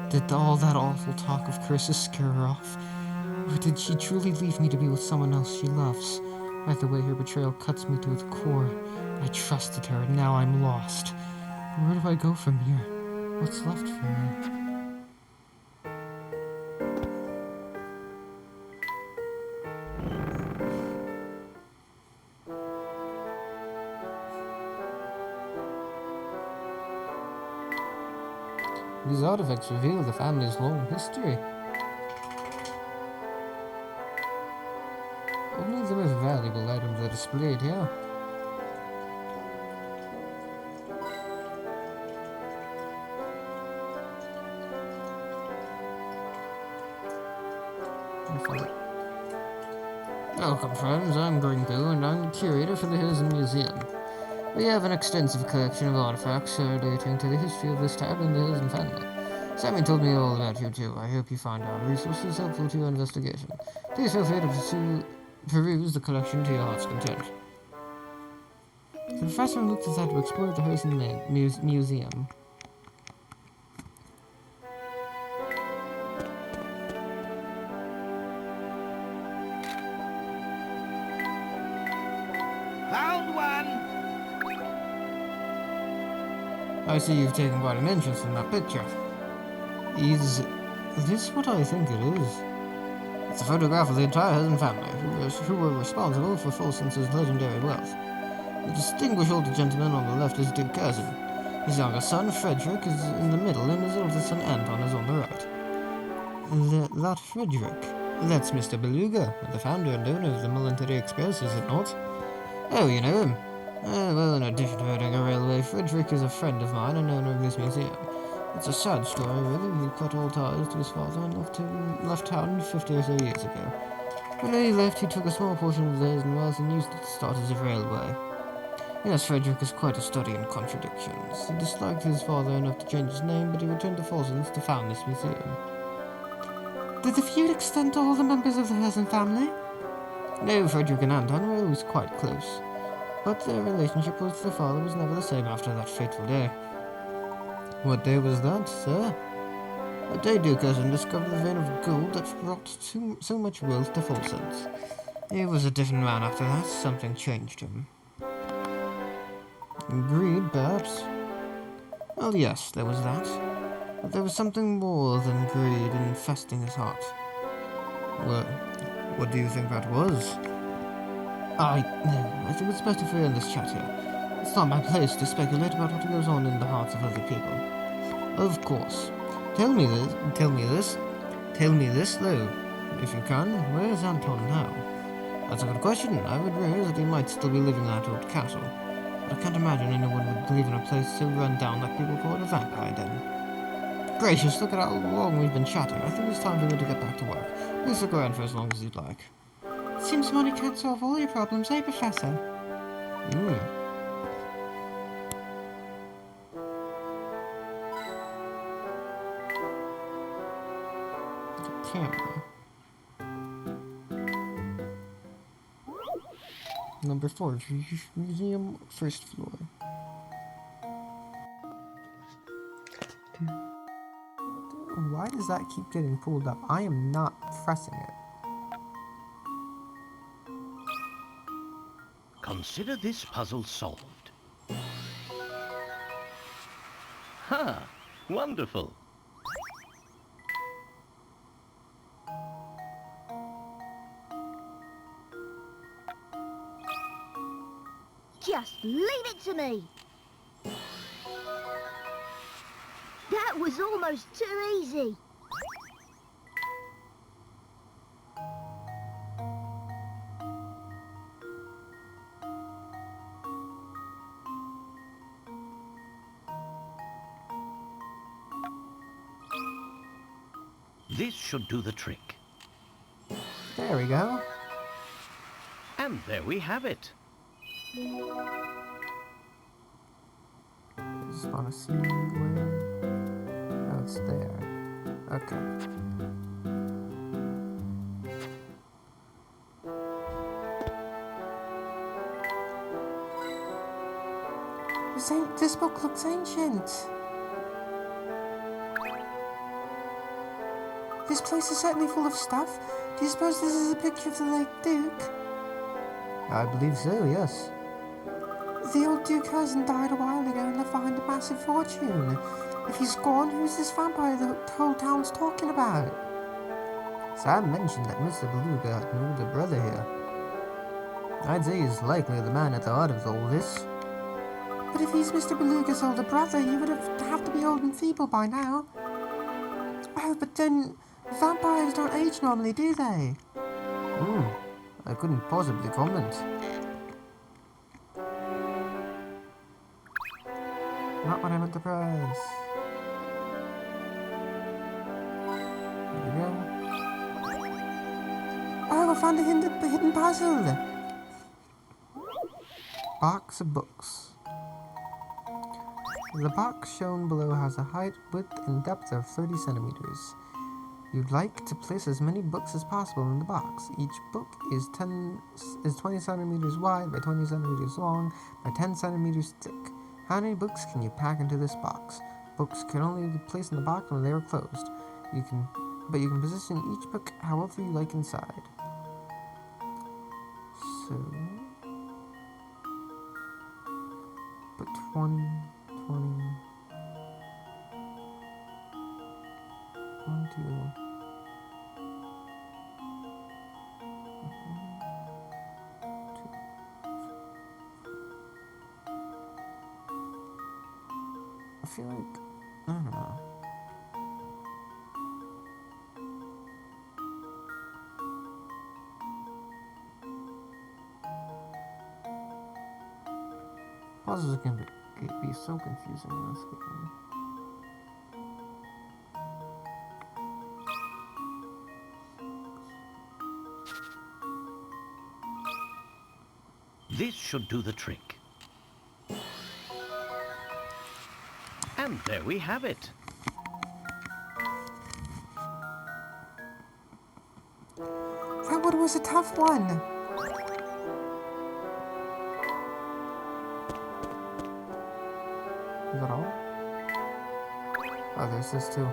Did all that awful talk of curses scare her off? Or did she truly leave me to be with someone else she loves? By the way her betrayal cuts me to the core. I trusted her, and now I'm lost. Where do I go from here? What's left for me? These artifacts reveal the family's long history. Only the most valuable items are displayed here. Welcome, friends. I'm Gringo, and I'm the curator for the Herzen Museum. We have an extensive collection of artifacts relating to the history of this town and the Herzen family. Sammy told me all about you too. I hope you find our resources helpful to your investigation. Please feel free to peruse the collection to your heart's content. The professor looked aside to explore the Herzen Museum. Found one! I see you've taken quite an interest in that picture. Is this what I think it is? It's a photograph of the entire Herzen family, who were responsible for Fulson's legendary wealth. The distinguished older gentleman on the left is Duke Herzen. His younger son, Frederick, is in the middle, and his oldest son, Anton, is on the right. That Frederick? That's Mr. Beluga, the founder and owner of the Military Express, is it not? Oh, you know him. Well, in addition to owning a railway, Frederick is a friend of mine and owner of this museum. It's a sad story, really. He cut all ties to his father and left town 50 or so years ago. When he left, he took a small portion of theirs and wealth and used it to start his railway. Yes, Frederick is quite a study in contradictions. He disliked his father enough to change his name, but he returned to Fulson's to found this museum. Did the feud extend to all the members of the Herzen family? No, Frederick and Anton were always quite close, but their relationship with their father was never the same after that fateful day. What day was that, sir? The day Duke Herzen discovered the vein of gold that brought so much wealth to Fulson's. He was a different man after that. Something changed him. Greed, perhaps? Well, yes, there was that. But there was something more than greed infesting his heart. What do you think that was? I think it's best if we end this chat here. It's not my place to speculate about what goes on in the hearts of other people. Of course. Tell me this, though, if you can. Where is Anton now? That's a good question. I would realize that he might still be living in that old castle. But I can't imagine anyone would live in a place so run down that people call it a vampire den. Gracious, look at how long we've been chatting. I think it's time for me to get back to work. Please look around for as long as you'd like. Seems money can't solve all your problems, eh, Professor? The camera. Number 4, museum, first floor. Why does that keep getting pulled up? I am not pressing it. Consider this puzzle solved. Ha! Wonderful. Just leave it to me. was almost too easy. This should do the trick. There we go. And there we have it. Just want to see where... Oh, it's there. Okay. This book looks ancient. This place is certainly full of stuff. Do you suppose this is a picture of the late Duke? I believe so, yes. The old Duke Herzen died a while ago and left behind a massive fortune. If he's gone, who's this vampire the whole town's talking about? Sam mentioned that Mr. Beluga had an older brother here. I'd say he's likely the man at the heart of all this. But if he's Mr. Beluga's older brother, he would have to be old and feeble by now. Oh, but then vampires don't age normally, do they? I couldn't possibly comment. Not what I meant to press. There we go. Oh, I found a hidden puzzle! Box of books. The box shown below has a height, width, and depth of 30 centimeters. You'd like to place as many books as possible in the box. Each book is 20 centimeters wide by 20 centimeters long by 10 centimeters thick. How many books can you pack into this box? Books can only be placed in the box when they are closed. But you can position each book however you like inside. So, put 20. 1, 2. I feel like, I don't know. Puzzles can be so confusing in this game. This should do the trick. And there we have it. That one was a tough one. Is that all? Oh, there's this too.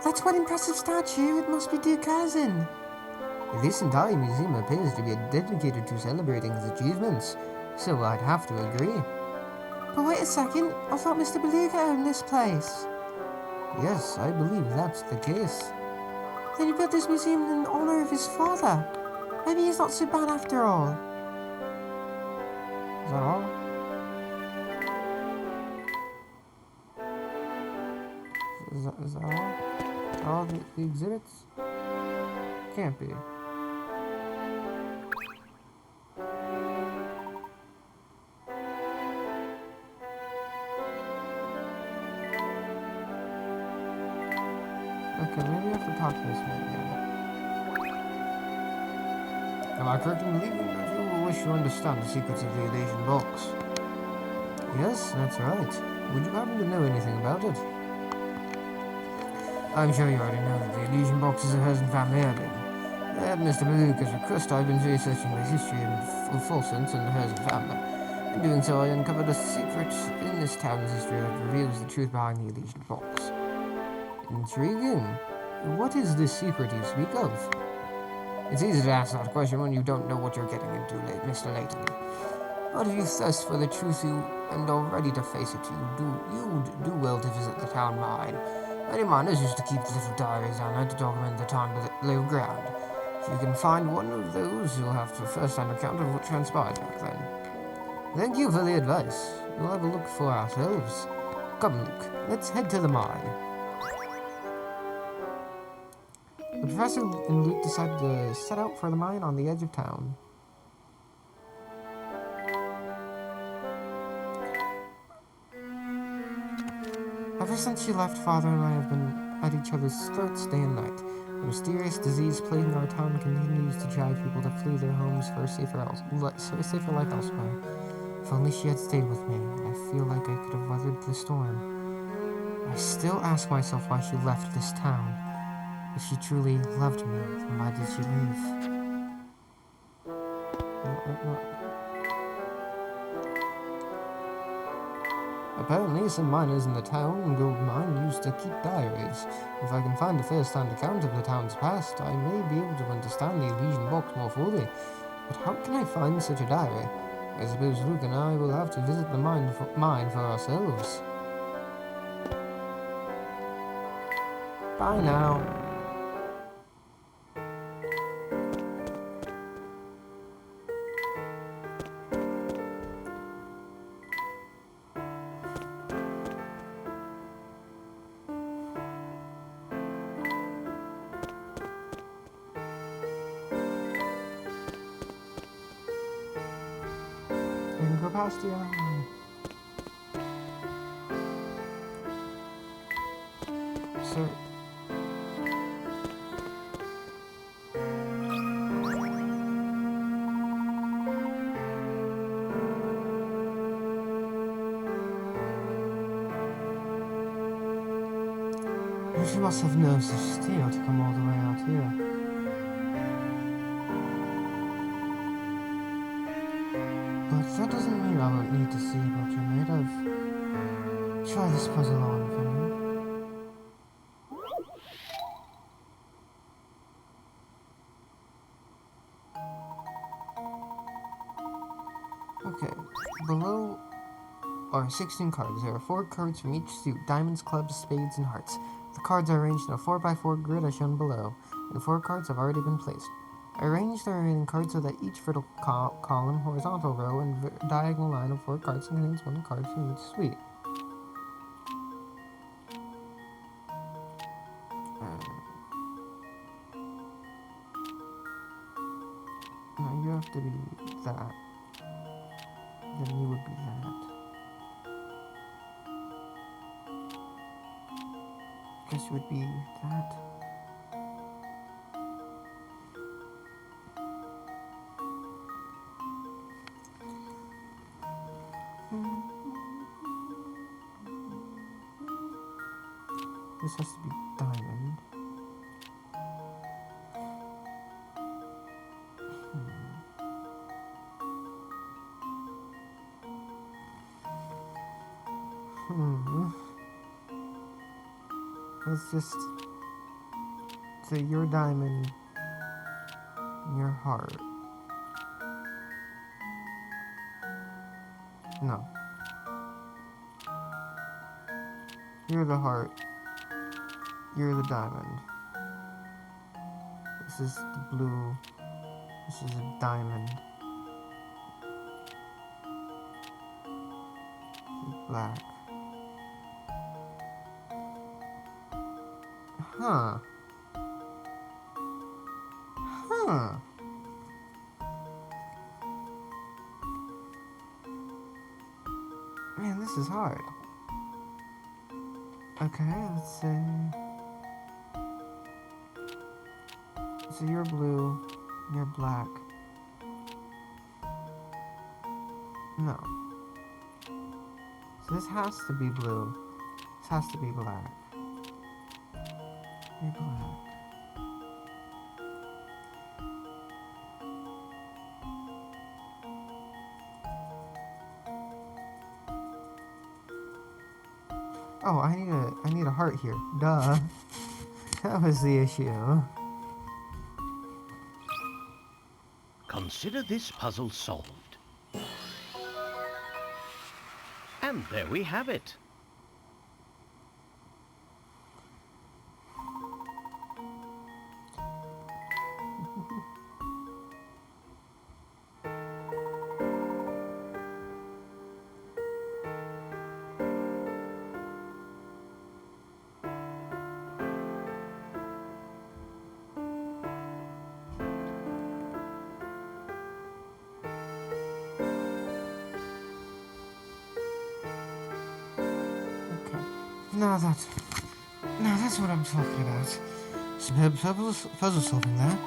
That's one impressive statue. It must be Duke Herzen. This entire museum appears to be dedicated to celebrating his achievements, so I'd have to agree. But wait a second, I thought Mr. Beluga owned this place. Yes, I believe that's the case. Then he built this museum in honor of his father. Maybe he's not so bad after all. Is that all? Is that all? All the exhibits? Can't be. Okay, maybe I have to talk to this man again. Am I correct in believing that you will wish to understand the secrets of the Elysian box? Yes, that's right. Would you happen to know anything about it? I'm sure you already know that the Elysian box is a Herzen family heirloom. At Mr. Beluga's request, I've been researching the history of Fulsence and the Herzen family. In doing so, I uncovered a secret in this town's history that reveals the truth behind the Elysian box. Intriguing. What is this secret you speak of? It's easy to ask that question when you don't know what you're getting into, Mr. Layton. But if you thirst for the truth and are ready to face it, you'd do well to visit the town mine. Many miners used to keep little diaries down there to document the time below ground. If you can find one of those, you'll have a first-hand account of what transpired back then. Thank you for the advice. We'll have a look for ourselves. Come, Luke. Let's head to the mine. The professor and Luke decided to set out for the mine on the edge of town. Ever since she left, Father and I have been at each other's throats day and night. The mysterious disease plaguing our town continues to drive people to flee their homes for a safer life elsewhere. If only she had stayed with me, I feel like I could have weathered the storm. I still ask myself why she left this town. If she truly loved me, then why did she leave? Apparently, some miners in the town and gold mine used to keep diaries. If I can find a first-hand account of the town's past, I may be able to understand the Elysian box more fully. But how can I find such a diary? I suppose Luke and I will have to visit the mine for ourselves. Bye now. And go past you. Sir. She must have nerves of steel to come all the way out here. But that doesn't mean I won't need to see what you're made of. Try this puzzle on for me. Okay, below are 16 cards. There are 4 cards from each suit: diamonds, clubs, spades, and hearts. The cards are arranged in a 4x4 grid as shown below, and 4 cards have already been placed. I arranged the remaining cards so that each vertical column, horizontal row, and diagonal line of 4 cards contains 1 card from each suite. Now you have to be that. Then you would be that. Guess you would be that. This has to be diamond. Let's just say your diamond, your heart. No. You're the heart. You're the diamond. This is the blue. This is a diamond. This is black. Huh. Man, this is hard. Okay, let's say... So you're blue, you're black. No. So this has to be blue. This has to be black. You're black. Oh, I need a heart here. Duh. That was the issue. Consider this puzzle solved. And there we have it. Now that's what I'm talking about. Superb puzzle solving there.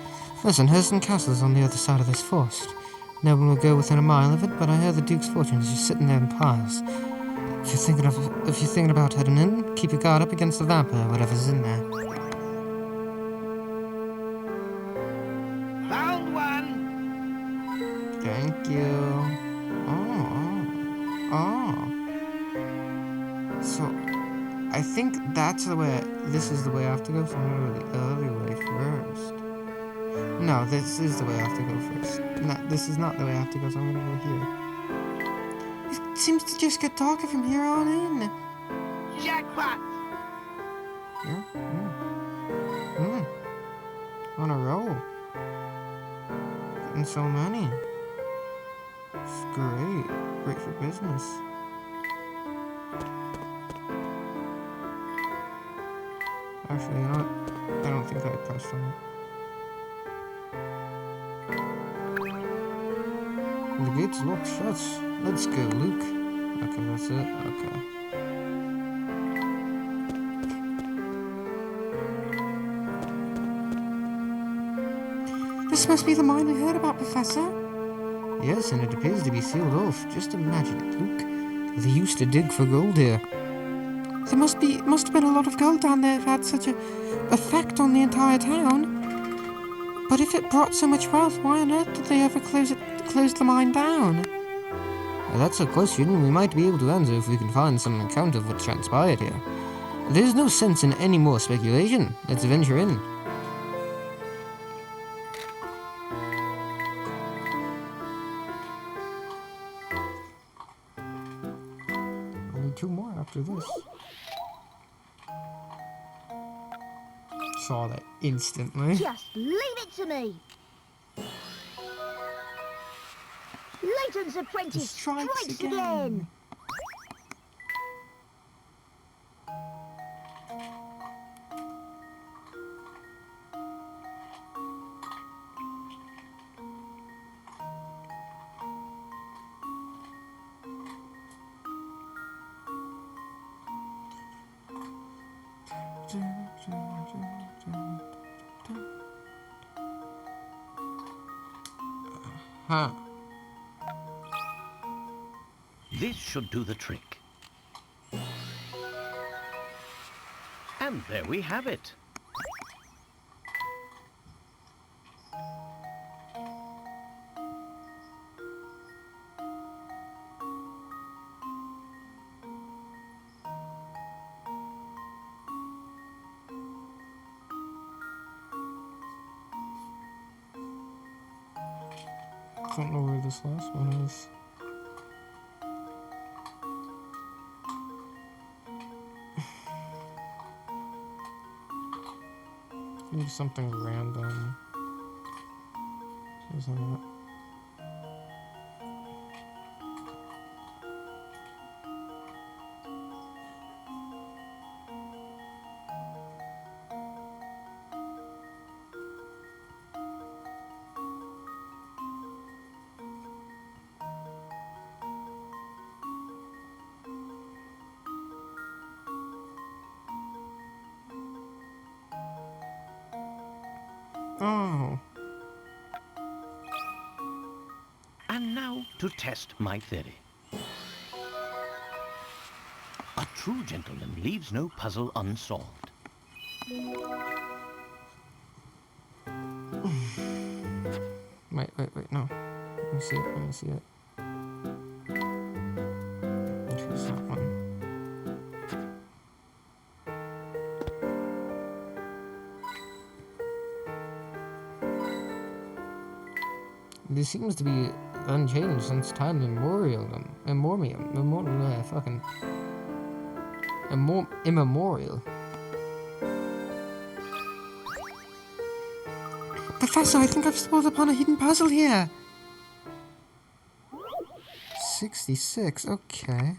Listen, Herzen Castle is on the other side of this forest. No one will go within a mile of it, but I hear the Duke's fortune is just sitting there in piles. If you're thinking about heading in, keep your guard up against the vampire, whatever's in there. Found one! Thank you. Oh. So, I think that's the way. This is the way I have to go. So I'm gonna go the early way first. No, this is the way I have to go first. No, this is not the way I have to go. So I'm gonna go here. It seems to just get darker from here on in. Jackpot! Yeah. On a roll. Getting so many. It's great. Great for business. Actually, you know what? I don't think I pressed on it. The gate's locked shut. Let's go, Luke. Okay, that's it. Okay. This must be the mine I heard about, Professor. Yes, and it appears to be sealed off. Just imagine it, Luke. They used to dig for gold here. There must have been a lot of gold down there if it had such a effect on the entire town. But if it brought so much wealth, why on earth did they ever close the mine down? Well, that's a question we might be able to answer if we can find some account of what transpired here. There's no sense in any more speculation. Let's venture in. Two more after this. Saw that instantly. Just leave it to me. Layton's apprentice strikes again. Huh. This should do the trick. And there we have it. I don't know where this last one is. Maybe something random. Isn't it? Oh. And now to test my theory. A true gentleman leaves no puzzle unsolved. Wait, no. Let me see it. Choose that one. This seems to be unchanged since time immemorial. Immemorial. Professor, I think I've stumbled upon a hidden puzzle here. 66, okay.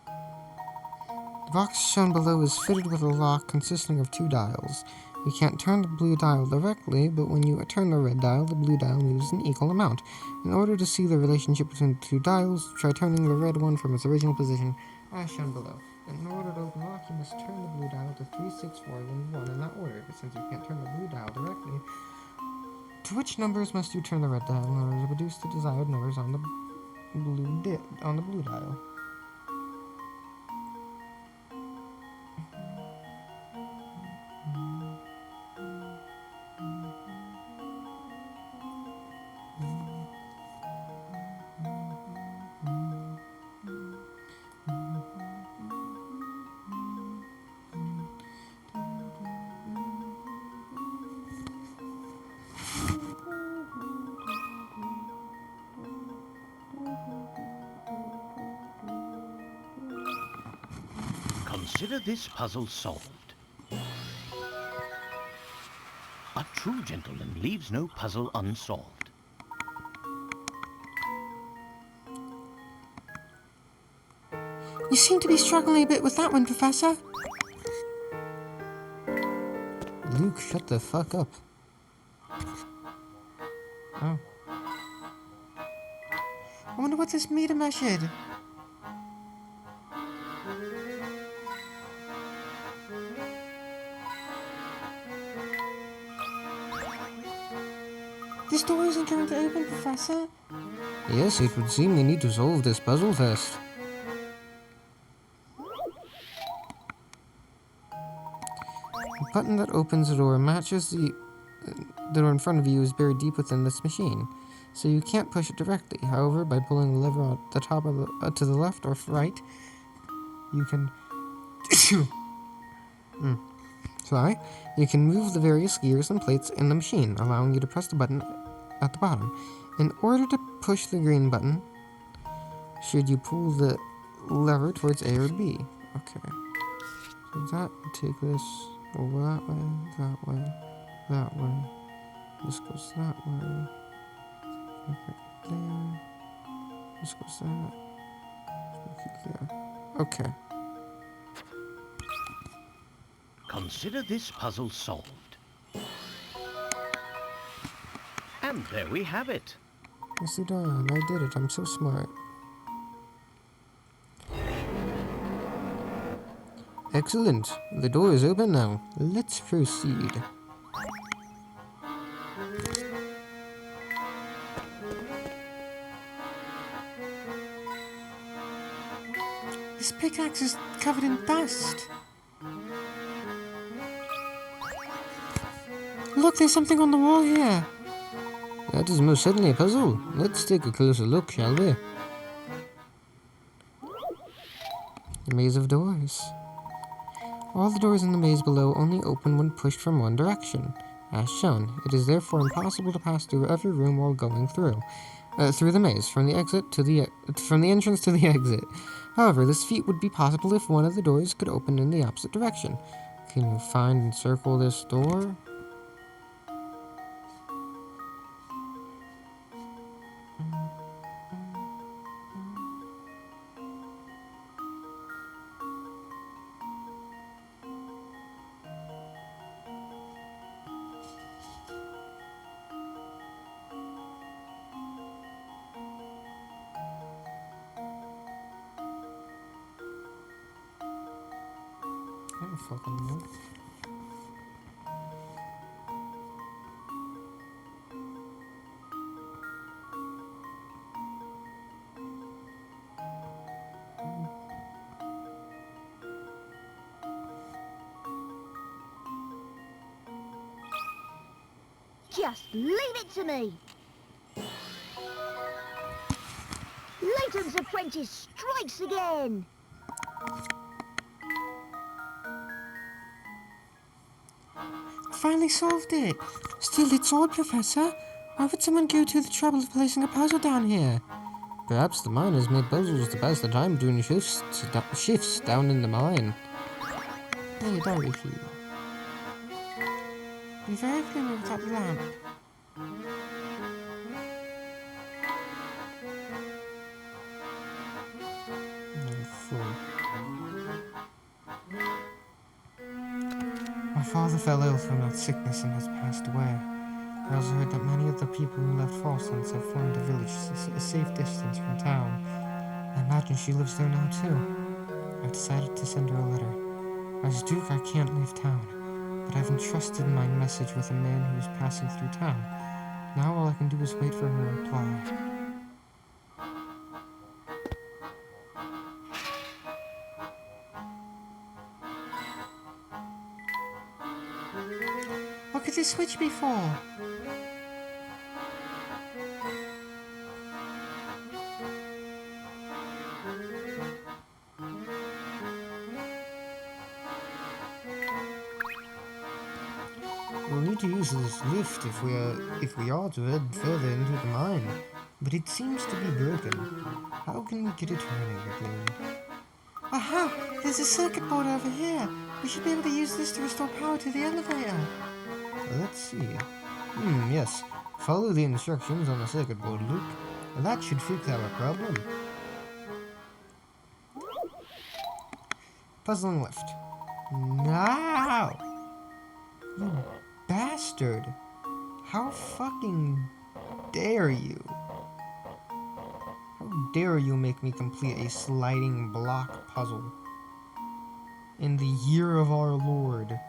The box shown below is fitted with a lock consisting of 2 dials. You can't turn the blue dial directly, but when you turn the red dial, the blue dial moves an equal amount. In order to see the relationship between the 2 dials, try turning the red one from its original position, as shown below. In order to open the lock, you must turn the blue dial to 3, 6, 4, then 1 in that order. But since you can't turn the blue dial directly, to which numbers must you turn the red dial in order to produce the desired numbers on the blue dial? Consider this puzzle solved. A true gentleman leaves no puzzle unsolved. You seem to be struggling a bit with that one, Professor. Luke, shut the fuck up. Oh. I wonder what this meter measured. This door isn't going to open, Professor. Yes, it would seem we need to solve this puzzle first. The button that opens the door matches the door in front of you is buried deep within this machine, so you can't push it directly. However, by pulling the lever at the top of to the left or right, you can you can move the various gears and plates in the machine, allowing you to press the button at the bottom. In order to push the green button, should you pull the lever towards A or B? Okay. So that would take this over that way, that way, that way. This goes that way. There. This goes that. There. Okay. Consider this puzzle solved. And there we have it. Yes, you done. I did it. I'm so smart. Excellent. The door is open now. Let's proceed. This pickaxe is covered in dust. Look, there's something on the wall here. That is most certainly a puzzle. Let's take a closer look, shall we? The maze of doors. All the doors in the maze below only open when pushed from one direction. As shown, it is therefore impossible to pass through every room while going through the maze, from the entrance to the exit. However, this feat would be possible if one of the doors could open in the opposite direction. Can you find and circle this door? I don't fucking know. Just leave it to me. Layton's apprentice strikes again. Finally solved it. Still, it's odd, Professor. Why would someone go to the trouble of placing a puzzle down here? Perhaps the miners made puzzles to pass the time during shifts down in the mine. Hey, Dorothy. Be very familiar with that lamp. Oh, fool. My father fell ill from that sickness and has passed away. I also heard that many of the people who left Falsense have formed a village a safe distance from town. I imagine she lives there now too. I decided to send her a letter. As Duke, I can't leave town, but I've entrusted my message with a man who is passing through town. Now all I can do is wait for her reply. What could this switch be for? We'll need to use this lift if we are to head further into the mine, but it seems to be broken. How can we get it running again? Aha! There's a circuit board over here. We should be able to use this to restore power to the elevator. Let's see. Yes. Follow the instructions on the circuit board, Luke. That should fix our problem. Puzzling lift. No! You bastard! How fucking dare you? How dare you make me complete a sliding block puzzle in the year of our Lord?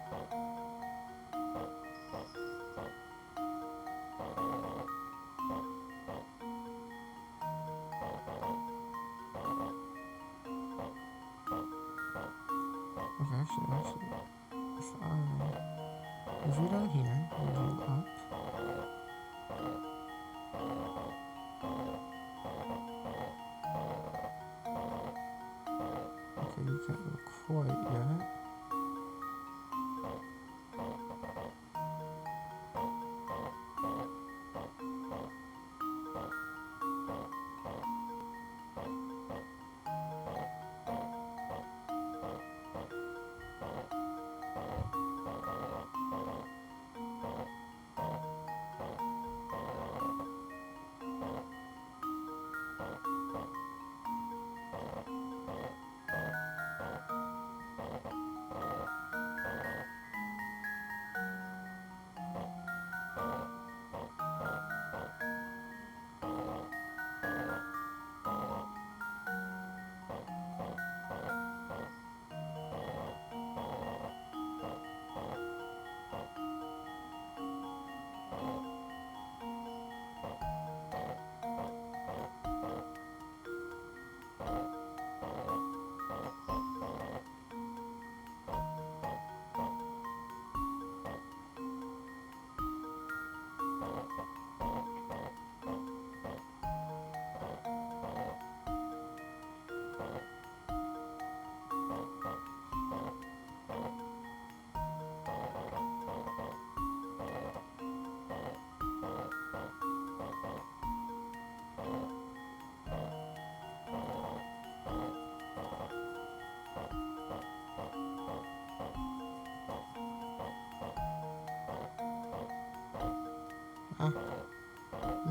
Okay, actually, if we down here, we go up. Okay, you can't go quite yet.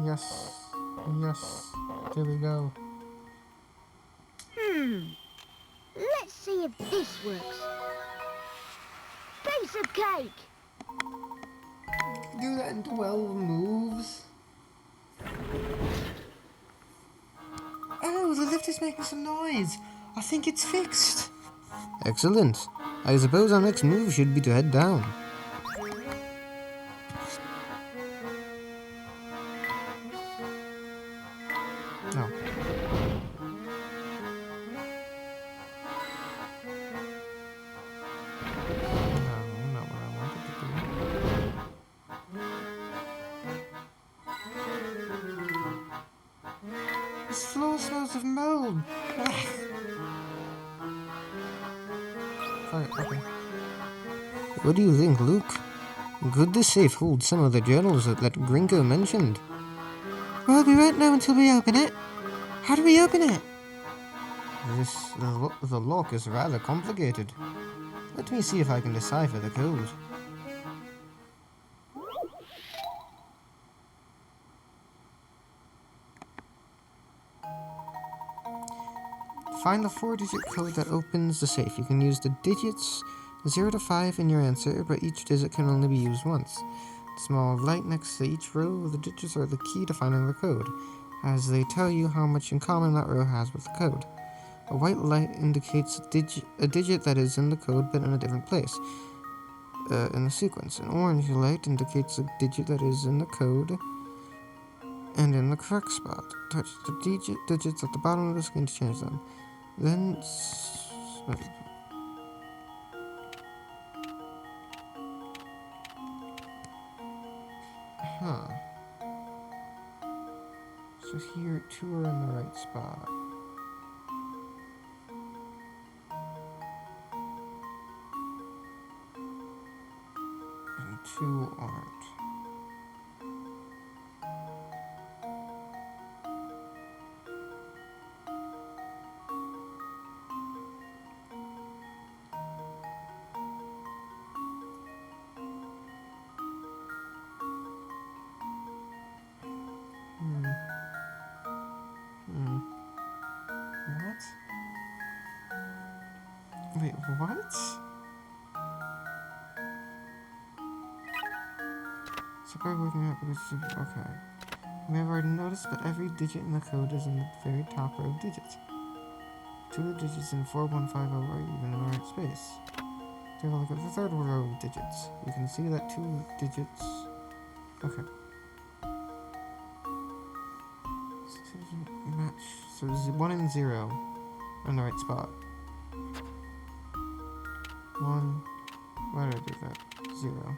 Yes, there we go. Let's see if this works. Piece of cake! Do that in 12 moves? Oh, the lift is making some noise. I think it's fixed. Excellent. I suppose our next move should be to head down. Oh. No, not what I wanted to do. This floor smells of mold. Okay. What do you think, Luke? Could this safe hold some of the journals that Gringo mentioned? Well, we won't know until we open it. How do we open it? The lock is rather complicated. Let me see if I can decipher the code. Find the 4-digit code that opens the safe. You can use the digits 0 to 5 in your answer, but each digit can only be used once. The small light next to each row of the digits are the key to finding the code, as they tell you how much in common that row has with the code. A white light indicates a digit that is in the code but in a different place in the sequence. An orange light indicates a digit that is in the code and in the correct spot. Touch the digits at the bottom of the screen to change them. Then... Huh. So here, 2 are in the right spot. And 2 aren't. What? Wait, what? So by working out, okay. We have already noticed, but every digit in the code is in the very top row of digits. 2 of the digits in 4150 are even in the right space. Take a look at the third row of digits. You can see that 2 digits... Okay. Match. So 1 and 0 are in the right spot. 1. Why did I do that? 0.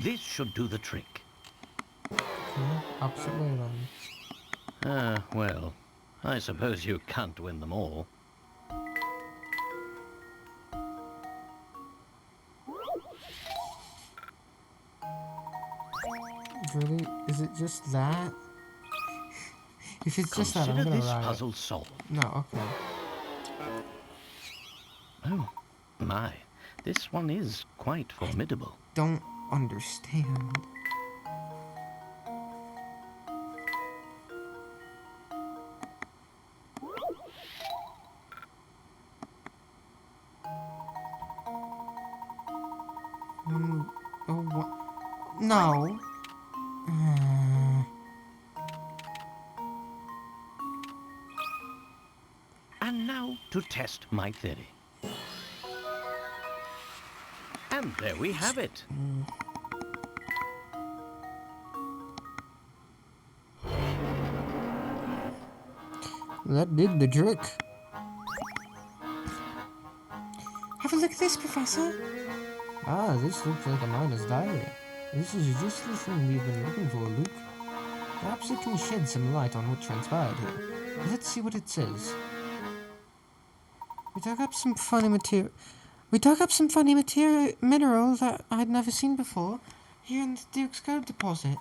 This should do the trick. Okay, opposite way then. Well, I suppose you can't win them all. Really? Is it just that? If it's just that, I'm Consider gonna this riot. puzzle solved. No, okay. Oh, my. This one is quite formidable. Don't understand. Oh, what? No. And now to test my theory. And there we have it. That did the trick. Have a look at this, Professor. Ah, this looks like a miner's diary. This is just the thing we've been looking for, Luke. Perhaps it can shed some light on what transpired here. Let's see what it says. We dug up some funny material mineral that I'd never seen before here in the Duke's Gold deposit.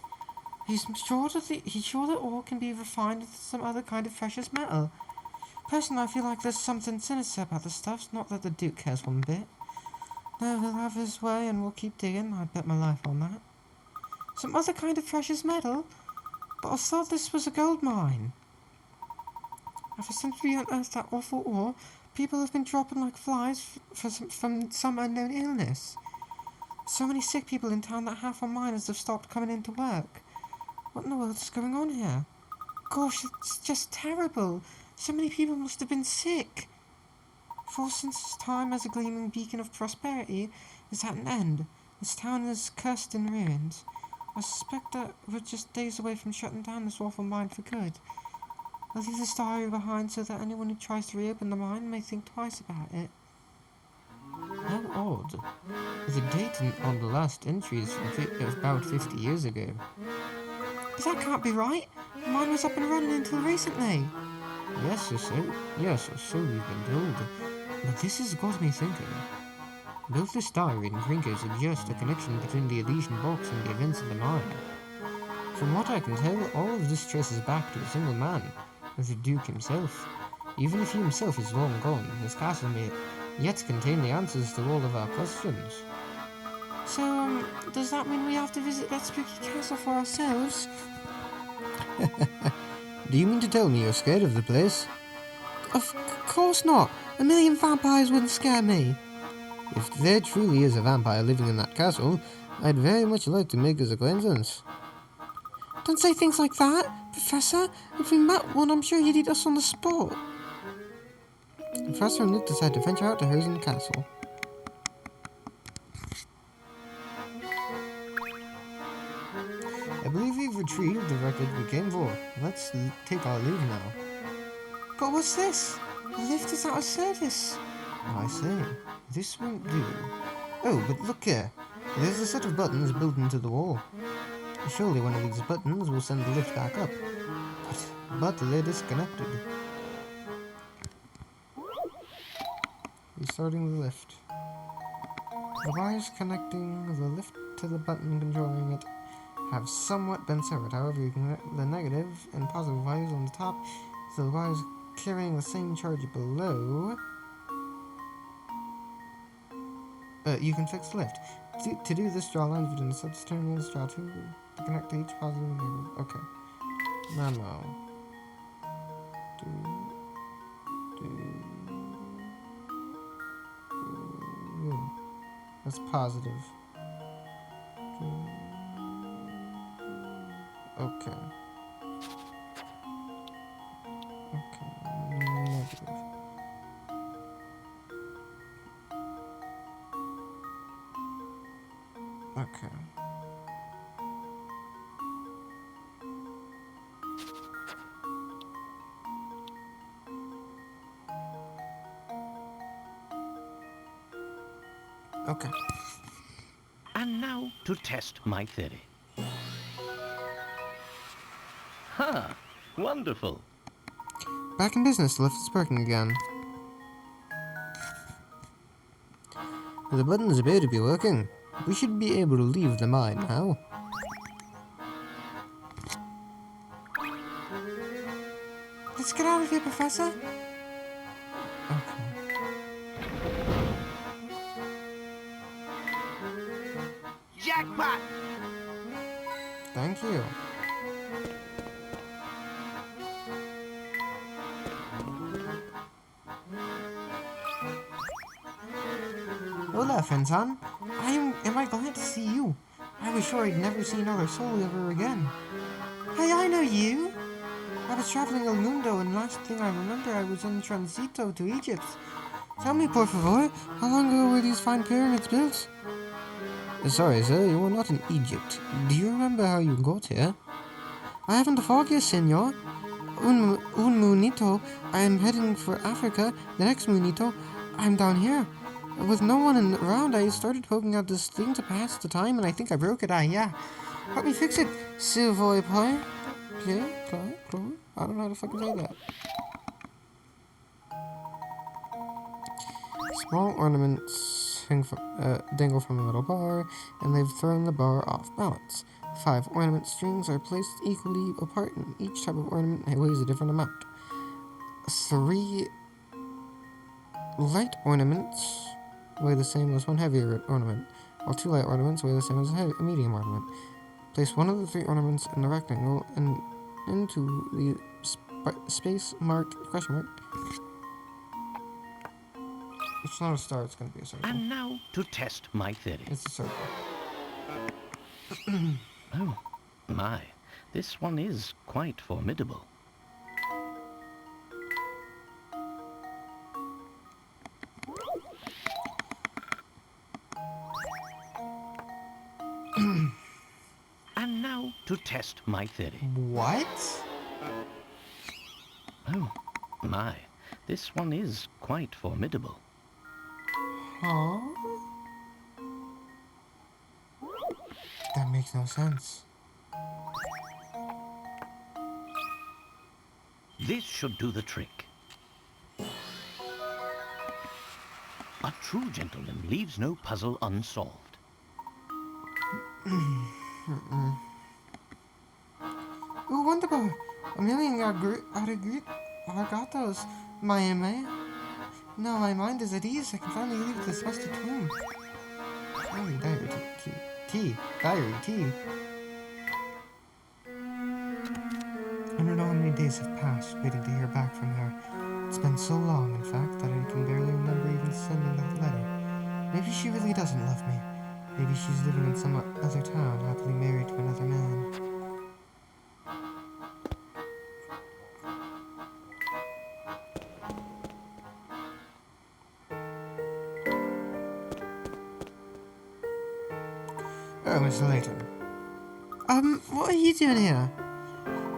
He's sure that ore can be refined with some other kind of precious metal. Personally, I feel like there's something sinister about the stuff, not that the Duke cares one bit. No, he'll have his way and we'll keep digging, I'd bet my life on that. Some other kind of precious metal? But I thought this was a gold mine. Ever since we unearthed that awful ore, people have been dropping like flies from some unknown illness. So many sick people in town that half our miners have stopped coming into work. What in the world is going on here? Gosh, it's just terrible. So many people must have been sick. For since time as a gleaming beacon of prosperity is at an end, this town is cursed and ruined. I suspect that we're just days away from shutting down this awful mine for good. I'll leave this diary behind so that anyone who tries to reopen the mine may think twice about it. How odd. The date on the last entry is from about 50 years ago. But that can't be right. The mine was up and running until recently. Yes, or so we've been told. But this has got me thinking. Both this diary and Gringo suggest a connection between the Elysian box and the events of the mine. From what I can tell, all of this traces back to a single man, the Duke himself. Even if he himself is long gone, his castle may yet contain the answers to all of our questions. So, does that mean we have to visit that spooky castle for ourselves? Do you mean to tell me you're scared of the place? Of course not. 1,000,000 vampires wouldn't scare me. If there truly is a vampire living in that castle, I'd very much like to make his acquaintance. Don't say things like that, Professor. If we met one, I'm sure he'd eat us on the spot. Professor and Luke decide to venture out to Herzen Castle. I believe we've retrieved the record we came for. Let's take our leave now. But what's this? The lift is out of service. Oh, I see. This won't do. Oh, but look here. There's a set of buttons built into the wall. Surely one of these buttons will send the lift back up. But they're disconnected. Restarting the lift. The wires connecting the lift to the button controlling it have somewhat been severed. However, you can connect the negative and positive wires on the top so the wires carrying the same charge below. You can fix the lift. To do this, draw lines between the sets terminals, draw two to connect to each positive and negative. Okay. Memo. That's positive. Okay. Negative. Okay. Okay. And now to test my theory. Ha! Wonderful. Back in business, the lift is working again. The buttons appear to be working. We should be able to leave the mine now. Let's get out of here, Professor. Okay. Jackpot! Thank you. Hola, Herzen. Am I glad to see you? I was sure I'd never see another soul ever again. Hey, I know you. I was traveling El Mundo, and last thing I remember, I was in Transito to Egypt. Tell me, por favor, how long ago were these fine pyramids built? Sorry, sir, you were not in Egypt. Do you remember how you got here? I haven't the foggiest, senor. Un munito, I am heading for Africa. The next munito, I'm down here. With no one around, I started poking out this thing to pass the time, and I think I broke it. Yeah. Help me fix it, s'il vous plaît. I don't know how to fucking say that. Small ornaments dangle from a metal bar, and they've thrown the bar off balance. 5 ornament strings are placed equally apart, and each type of ornament weighs a different amount. 3 light ornaments weigh the same as 1 heavier ornament, while 2 light ornaments weigh the same as a medium ornament. Place one of the 3 ornaments in the rectangle and into the space marked question mark. It's not a star, it's going to be a circle. And now to test my theory. It's a circle. Oh, my. This one is quite formidable. And now to test my theory. What? Oh, my. This one is quite formidable. Huh? That makes no sense. This should do the trick. A true gentleman leaves no puzzle unsolved. Oh, wonderful! 1,000,000 arigatos, my man. Now my mind is at ease. I can finally leave this musty tomb. Diary tea. I don't know how many days days have passed waiting to hear back from her. It's been so long, in fact, that I can barely remember even sending that letter. Maybe she really doesn't love me. Maybe she's living in some other town, happily married to another man. Oh, Mr. Layton. What are you doing here?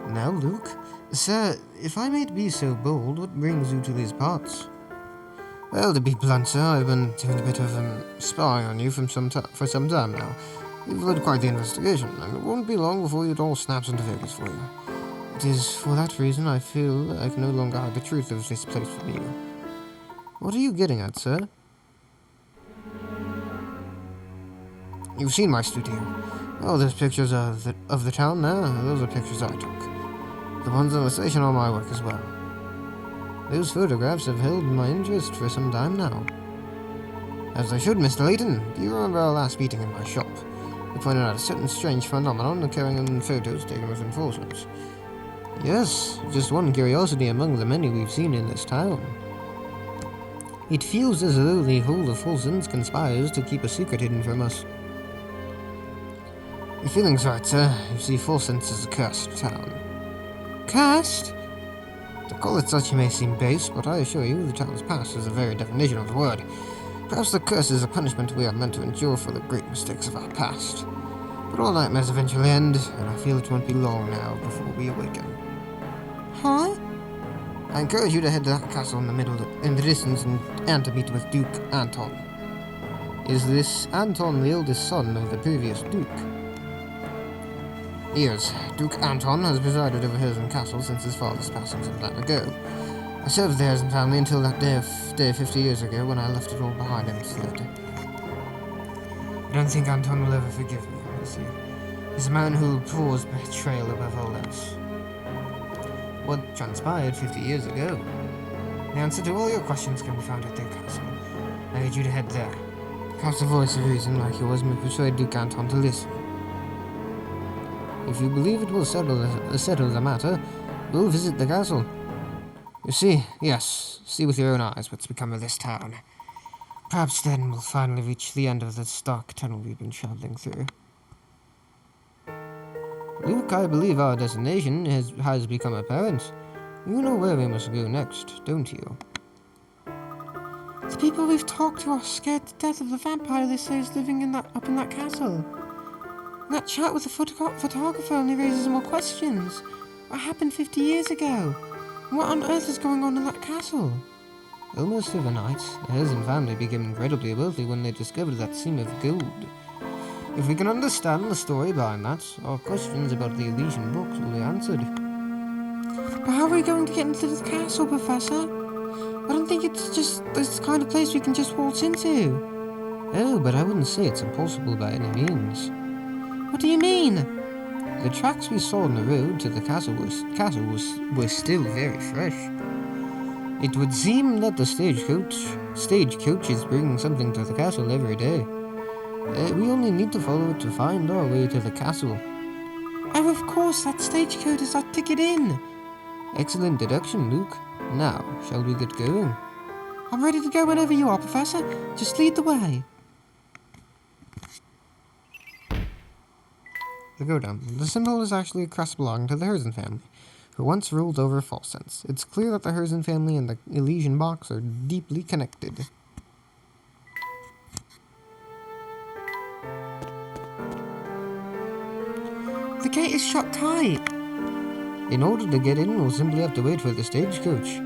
Now, Luke. Sir, if I may be so bold, what brings you to these parts? Well, to be blunt, sir, I've been doing a bit of spying on you for some time now. You've led quite the investigation, and it won't be long before it all snaps into focus for you. It is for that reason I feel I can no longer hide the truth of this place from you. What are you getting at, sir? You've seen my studio. Oh, there's pictures of the town there. Those are pictures I took. The ones on the station are my work as well. Those photographs have held my interest for some time now. As they should, Mr. Layton. Do you remember our last meeting in my shop? You pointed out a certain strange phenomenon occurring in photos taken with enforcers. Yes, just one curiosity among the many we've seen in this town. It feels as though the whole of Herzen conspires to keep a secret hidden from us. Your feeling's right, sir. You see, Herzen is a cursed town. Cursed? To call it such may seem base, but I assure you the town's past is the very definition of the word. Perhaps the curse is a punishment we are meant to endure for the great mistakes of our past. But all nightmares eventually end, and I feel it won't be long now before we awaken. Huh? I encourage you to head to that castle in the distance and to meet with Duke Anton. Is this Anton the eldest son of the previous Duke? Yes, Duke Anton has presided over Herzen Castle since his father's passing some time ago. I served the Herzen family until that day 50 years ago when I left it all behind and fled. I don't think Anton will ever forgive me, you see. He's a man who abhors betrayal above all else. What transpired 50 years ago? The answer to all your questions can be found at their castle. I urge you to head there. Perhaps a voice of reason like yours may persuade Duke Anton to listen. If you believe it will settle the matter, we'll visit the castle. You see, yes, see with your own eyes what's become of this town. Perhaps then we'll finally reach the end of this dark tunnel we've been traveling through. Luke, I believe our destination has become apparent. You know where we must go next, don't you? The people we've talked to are scared to death of the vampire they say is living up in that castle. That chat with the photographer only raises more questions. What happened 50 years ago? What on earth is going on in that castle? Almost overnight, the Herzen family became incredibly wealthy when they discovered that seam of gold. If we can understand the story behind that, our questions about the Elysian books will be answered. But how are we going to get into the castle, Professor? I don't think it's just this kind of place we can just waltz into. Oh, but I wouldn't say it's impossible by any means. What do you mean? The tracks we saw on the road to the castle were still very fresh. It would seem that the stagecoach is bringing something to the castle every day. We only need to follow it to find our way to the castle. Oh, of course, that stagecoach is our ticket in. Excellent deduction, Luke. Now, shall we get going? I'm ready to go whenever you are, Professor. Just lead the way. The Godam. The symbol is actually a crest belonging to the Herzen family, who once ruled over Herzen. It's clear that the Herzen family and the Elysian box are deeply connected. The gate is shut tight. In order to get in, we'll simply have to wait for the stagecoach.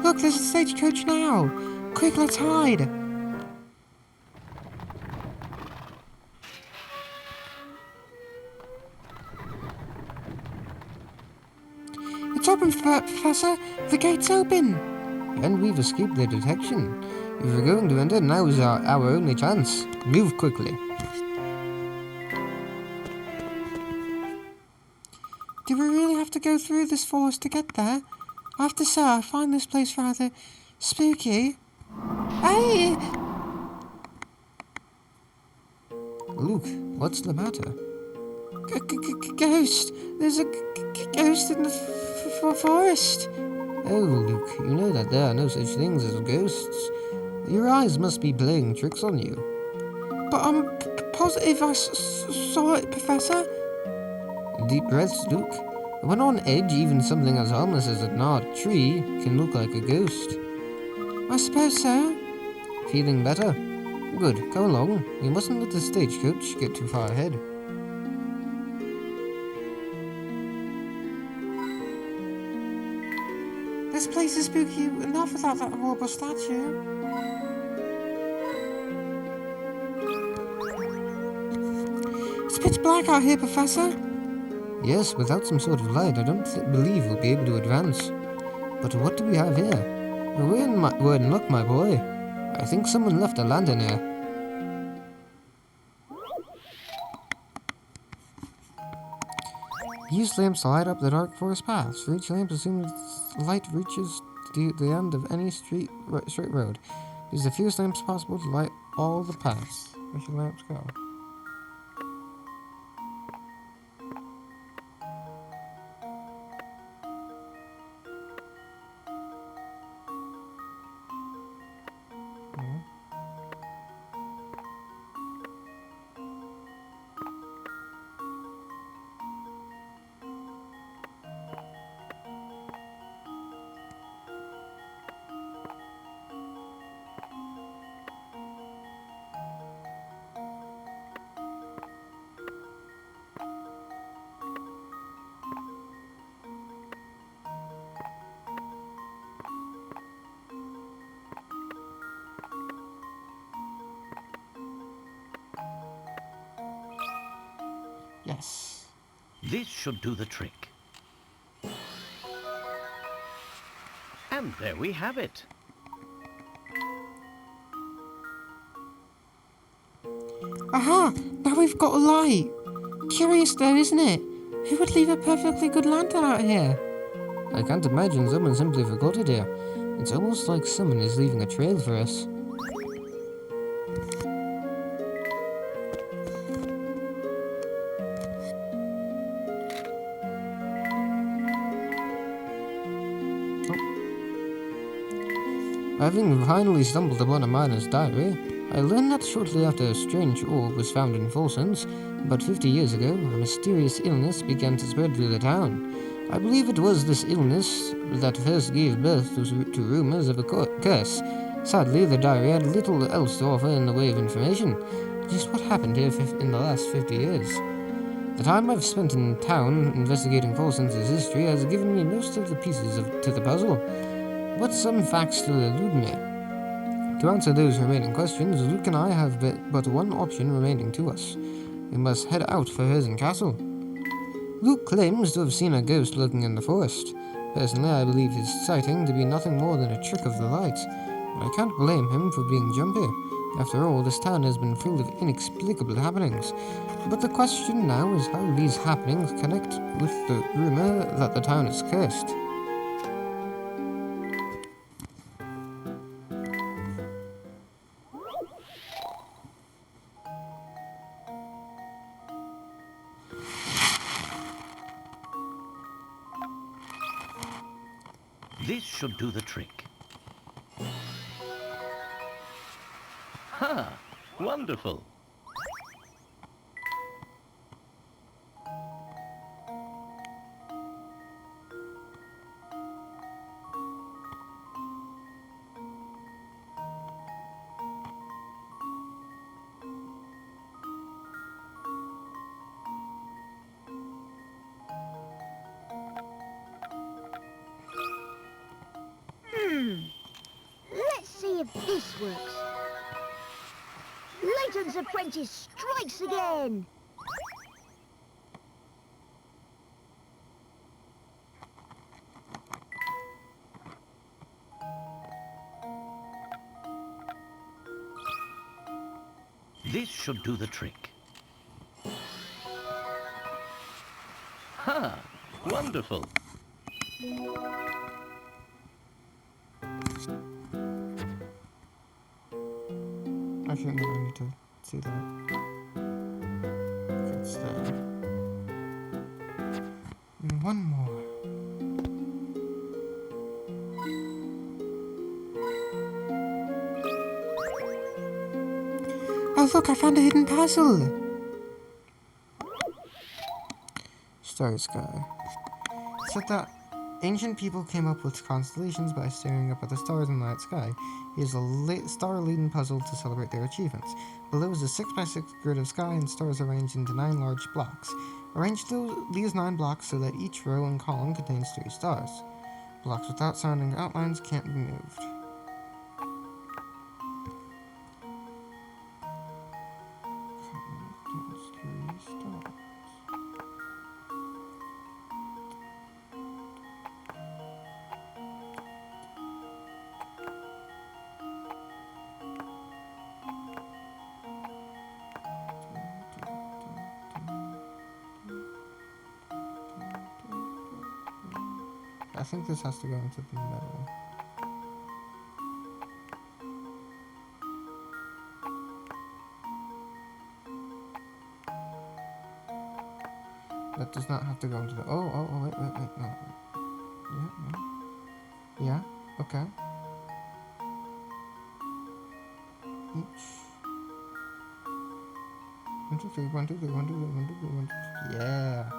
Look, there's a stagecoach now. Quick, let's hide. It's open, Professor. The gate's open. And we've escaped their detection. If we're going to enter, now is our only chance. Move quickly. Do we really have to go through this forest to get there? I have to say, I find this place rather spooky. Hey! Luke, what's the matter? Ghost! There's a ghost in the forest! Oh, Luke, you know that there are no such things as ghosts. Your eyes must be playing tricks on you. But I'm positive I saw it, Professor. Deep breaths, Luke. When on edge, even something as harmless as a gnarled tree can look like a ghost. I suppose so. Feeling better? Good, go along. We mustn't let the stagecoach get too far ahead. This place is spooky enough without that horrible statue. It's pitch black out here, Professor. Yes, without some sort of light, I don't believe we'll be able to advance. But what do we have here? We're in luck, my boy. I think someone left a lantern here. Use lamps to light up the dark forest paths. For each lamp, assume its light reaches the end of any straight road. Use the fewest lamps possible to light all the paths. Where should lamps go? Yes. This should do the trick. And there we have it. Aha! Now we've got a light. Curious though, isn't it? Who would leave a perfectly good lantern out here? I can't imagine someone simply forgot it here. It's almost like someone is leaving a trail for us. Having finally stumbled upon a miner's diary, I learned that shortly after a strange orb was found in Folsons, about 50 years ago, a mysterious illness began to spread through the town. I believe it was this illness that first gave birth to rumors of a curse. Sadly, the diary had little else to offer in the way of information. Just what happened here in the last 50 years. The time I've spent in town investigating Folsons' history has given me most of the pieces to the puzzle. But some facts still elude me. To answer those remaining questions, Luke and I have but one option remaining to us. We must head out for Herzen Castle. Luke claims to have seen a ghost lurking in the forest. Personally, I believe his sighting to be nothing more than a trick of the light. I can't blame him for being jumpy. After all, this town has been full of inexplicable happenings. But the question now is how these happenings connect with the rumor that the town is cursed. This should do the trick. Ha! Wonderful! Let's see if this works. Layton's apprentice strikes again. This should do the trick. Ha! Wonderful! I think I need to see that. It's there. one more. Oh look, I found a hidden puzzle! Starry sky. Said that ancient people came up with constellations by staring up at the stars in the night sky. Here's a star-laden puzzle to celebrate their achievements. Below is a 6x6 grid of sky and stars arranged into 9 large blocks. Arrange these 9 blocks so that each row and column contains 3 stars. Blocks without sounding outlines can't be moved. I think this has to go into the middle. That does not have to go into the... Oh, wait, no. Yeah, no. Yeah, okay. Each. 1, 2, 3, 1, 2, 3, 1, 2, 3, 1, 2, 3, 1, 2, 3. Yeah.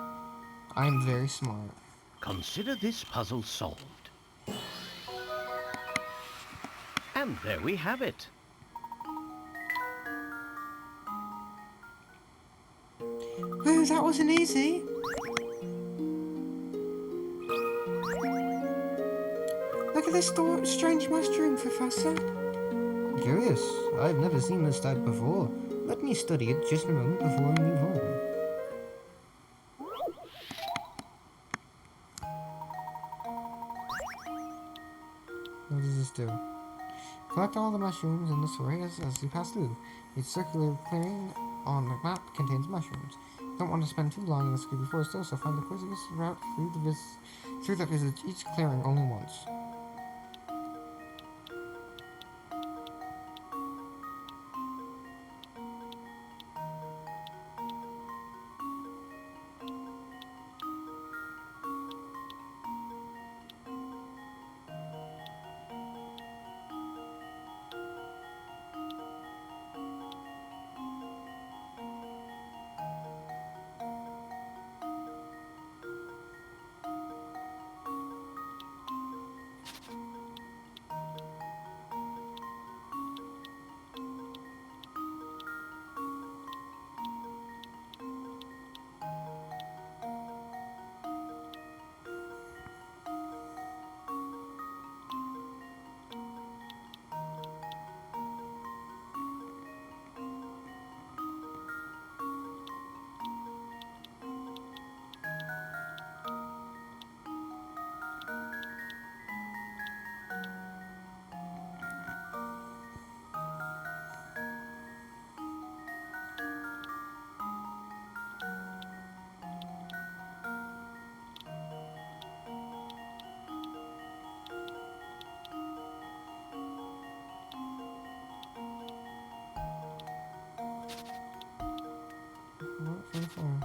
I'm very smart. Consider this puzzle solved. And there we have it. Oh, that wasn't easy. Look at this strange mushroom, Professor. Curious. I've never seen this type before. Let me study it just a moment before I move on. What does this do? Collect all the mushrooms in this array as you pass through. Each circular clearing on the map contains mushrooms. You don't want to spend too long in the creepy forest though, so find the quickest route through that visits each clearing only once. What for the phone?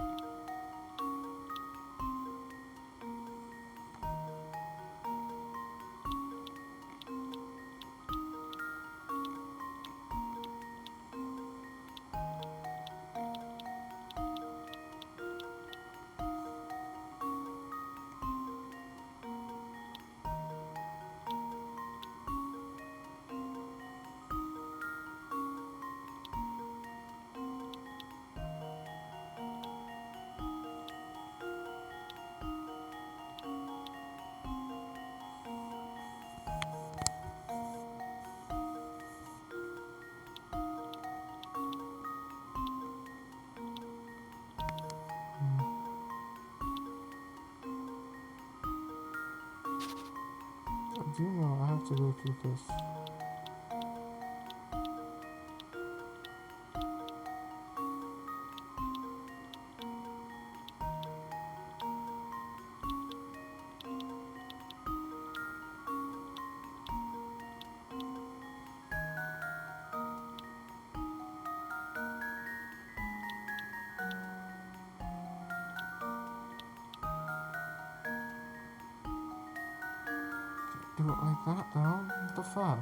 Do you know I have to go through this? do it like that, though. What the fuck?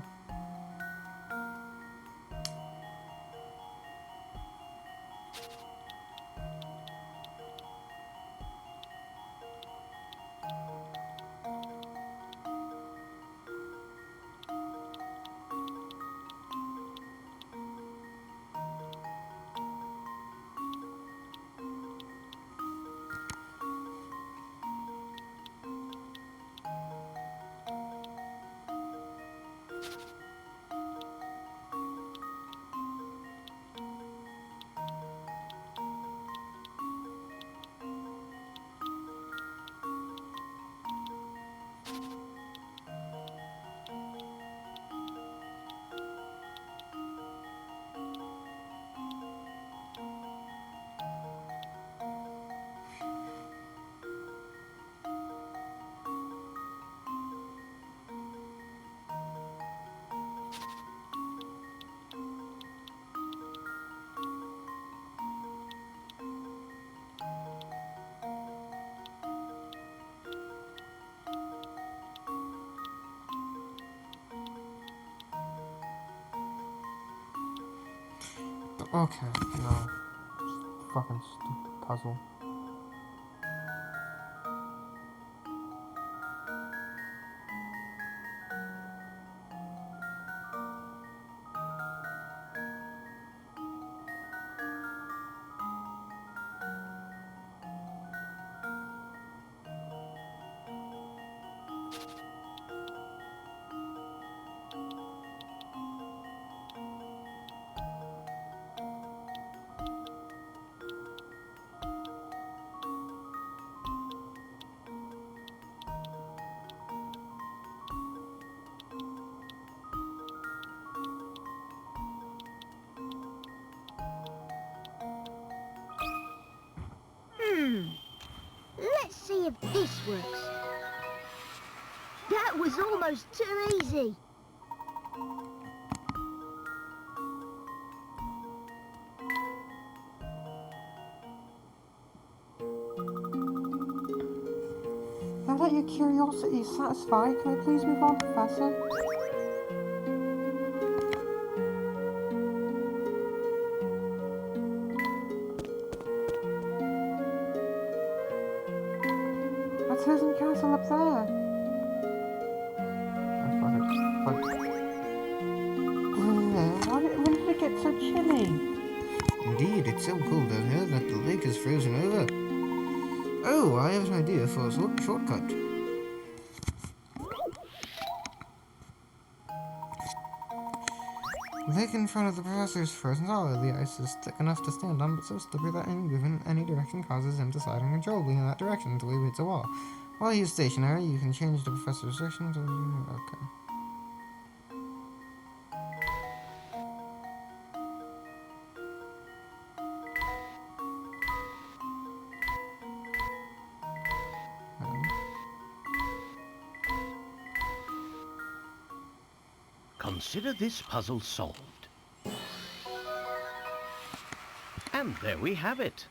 Okay, no. Fucking stupid puzzle. Let's see if this works. That was almost too easy. Now that your curiosity is satisfied, can I please move on, Professor? That's Herzen Castle up there. When did it get so chilly? Indeed, it's so cold out here that the lake is frozen over. Oh, I have an idea for a shortcut. The lake in front of the professor's frozen solid. The ice is thick enough to stand on, but so slippery that any movement in any direction causes him to slide uncontrollably in that direction until he hits a wall. While he is stationary, you can change the professor's direction to... Okay. Consider this puzzle solved. And there we have it.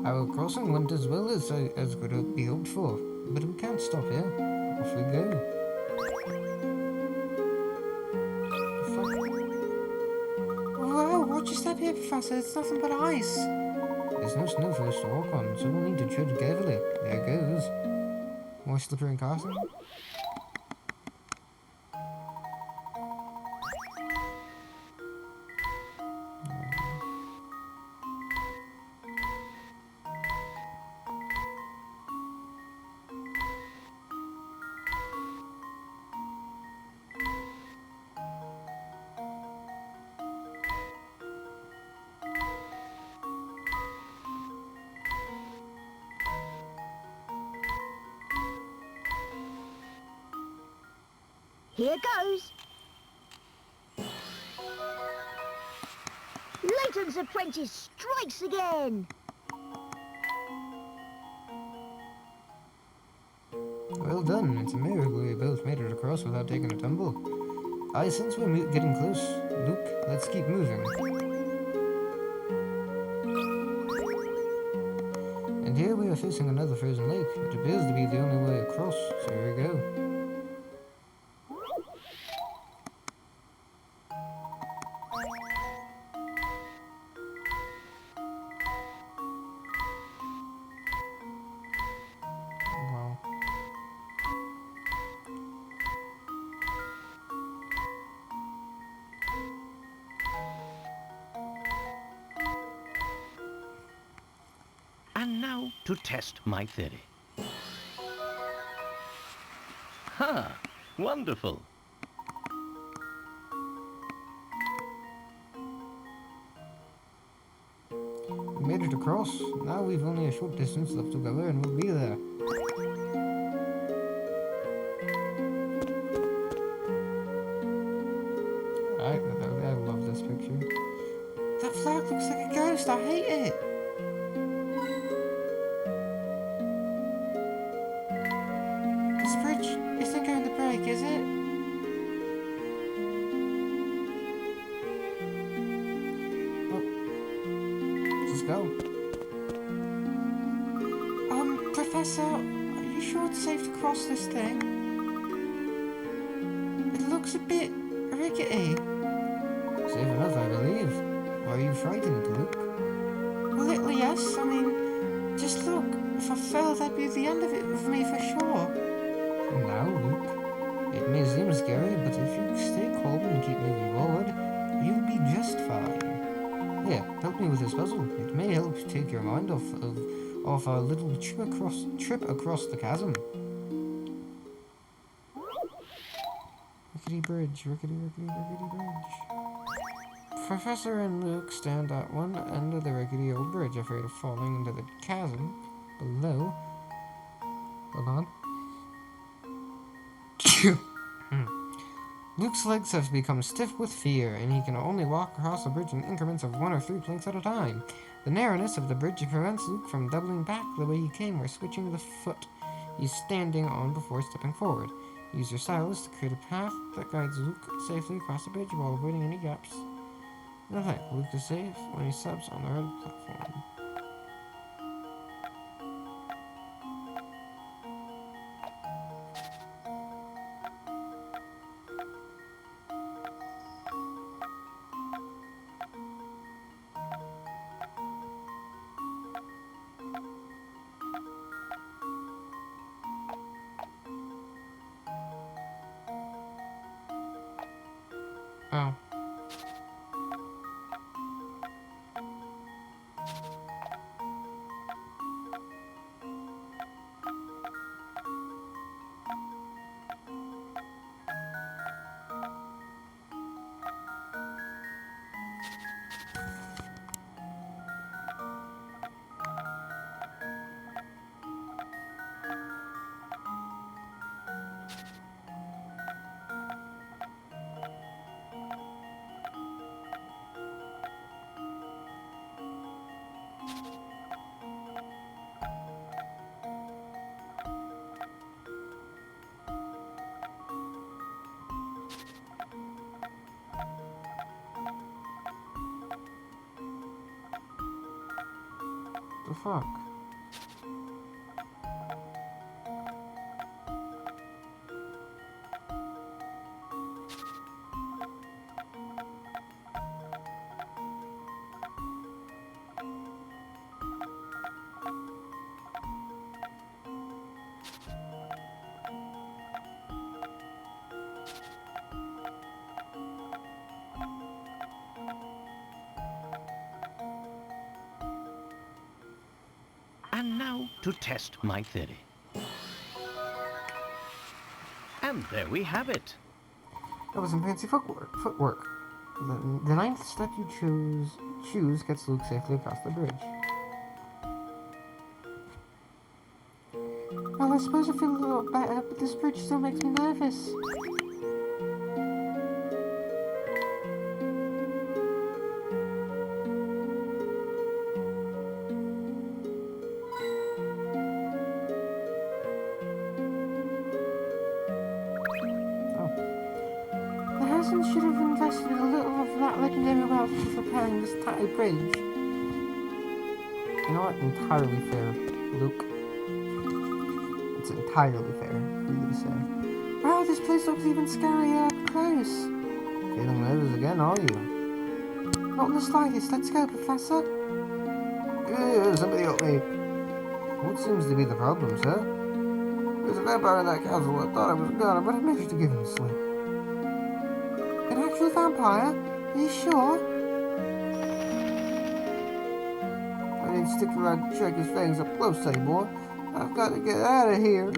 Our crossing went as well as could be hoped for, but we can't stop here. Off we go. Whoa, watch your step here, Professor. It's nothing but ice. There's no snow for us to walk on, so we'll need to tread carefully. There goes. More slippery and castle. Here goes. Layton's apprentice strikes again. Well done. It's a miracle we both made it across without taking a tumble. I sense we're getting close. Luke, let's keep moving. And here we are facing another frozen lake. It appears to be the only way across, so here we go. Wow. And now to test my theory. Ha! Wonderful. We made it across. Now we've only a short distance left to cover and we'll be there. I love this picture. That flag looks like a ghost. I hate it. This bridge isn't going to break, is it? Well, let's go. Professor, are you sure it's safe to cross this thing? It looks a bit rickety. Safe enough, I believe. Are you frightened, Luke? A little, yes. I mean, just look. If I fell, that'd be the end of it with me for sure. Now, Luke, it may seem scary, but if you stay calm and keep moving forward, you'll be just fine. Here, help me with this puzzle. It may help take your mind off our little trip across the chasm. Rickety bridge, rickety bridge. Professor and Luke stand at one end of the rickety old bridge, afraid of falling into the chasm below. Hold on. Luke's legs have become stiff with fear, and he can only walk across the bridge in increments of 1 or 3 planks at a time. The narrowness of the bridge prevents Luke from doubling back the way he came or switching the foot he's standing on before stepping forward. Use your stylus to create a path that guides Luke safely across the bridge while avoiding any gaps. In effect, Luke is safe when he steps on the red platform. Oh. The fuck? And now to test my theory. And there we have it. That was some fancy footwork. The ninth step you choose gets Luke safely across the bridge. Well, I suppose I feel a little better, but this bridge still makes me nervous. Herzen should have invested a little of that legendary wealth in repairing this tatty bridge. You know what? Entirely fair. Luke. It's entirely fair for you to say. Wow, this place looks even scarier up close. Feeling nervous again, are you? Not in the slightest. Let's go, Professor. Somebody help me. What seems to be the problem, sir? There's a vampire in that castle. I thought I was gone, but I managed to give him a slip. An actual vampire? Are you sure? I need to stick around to check his fangs up close, Seymour. I've got to get out of here.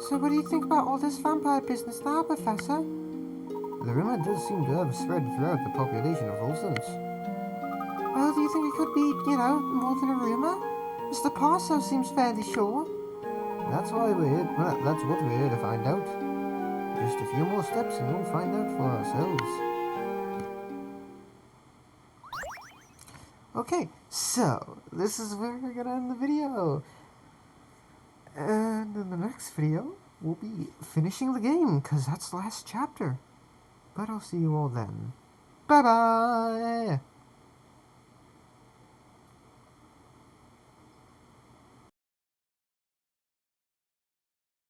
So what do you think about all this vampire business now, Professor? The rumor does seem to have spread throughout the population of Olsen's. Well, do you think it could be, more than a rumor? Mr. Parso seems fairly sure. That's why we're here. Well, that's what we're here to find out. Just a few more steps and we'll find out for ourselves. Okay, so this is where we're gonna end the video. And in the next video, we'll be finishing the game, because that's the last chapter. But I'll see you all then. Bye-bye!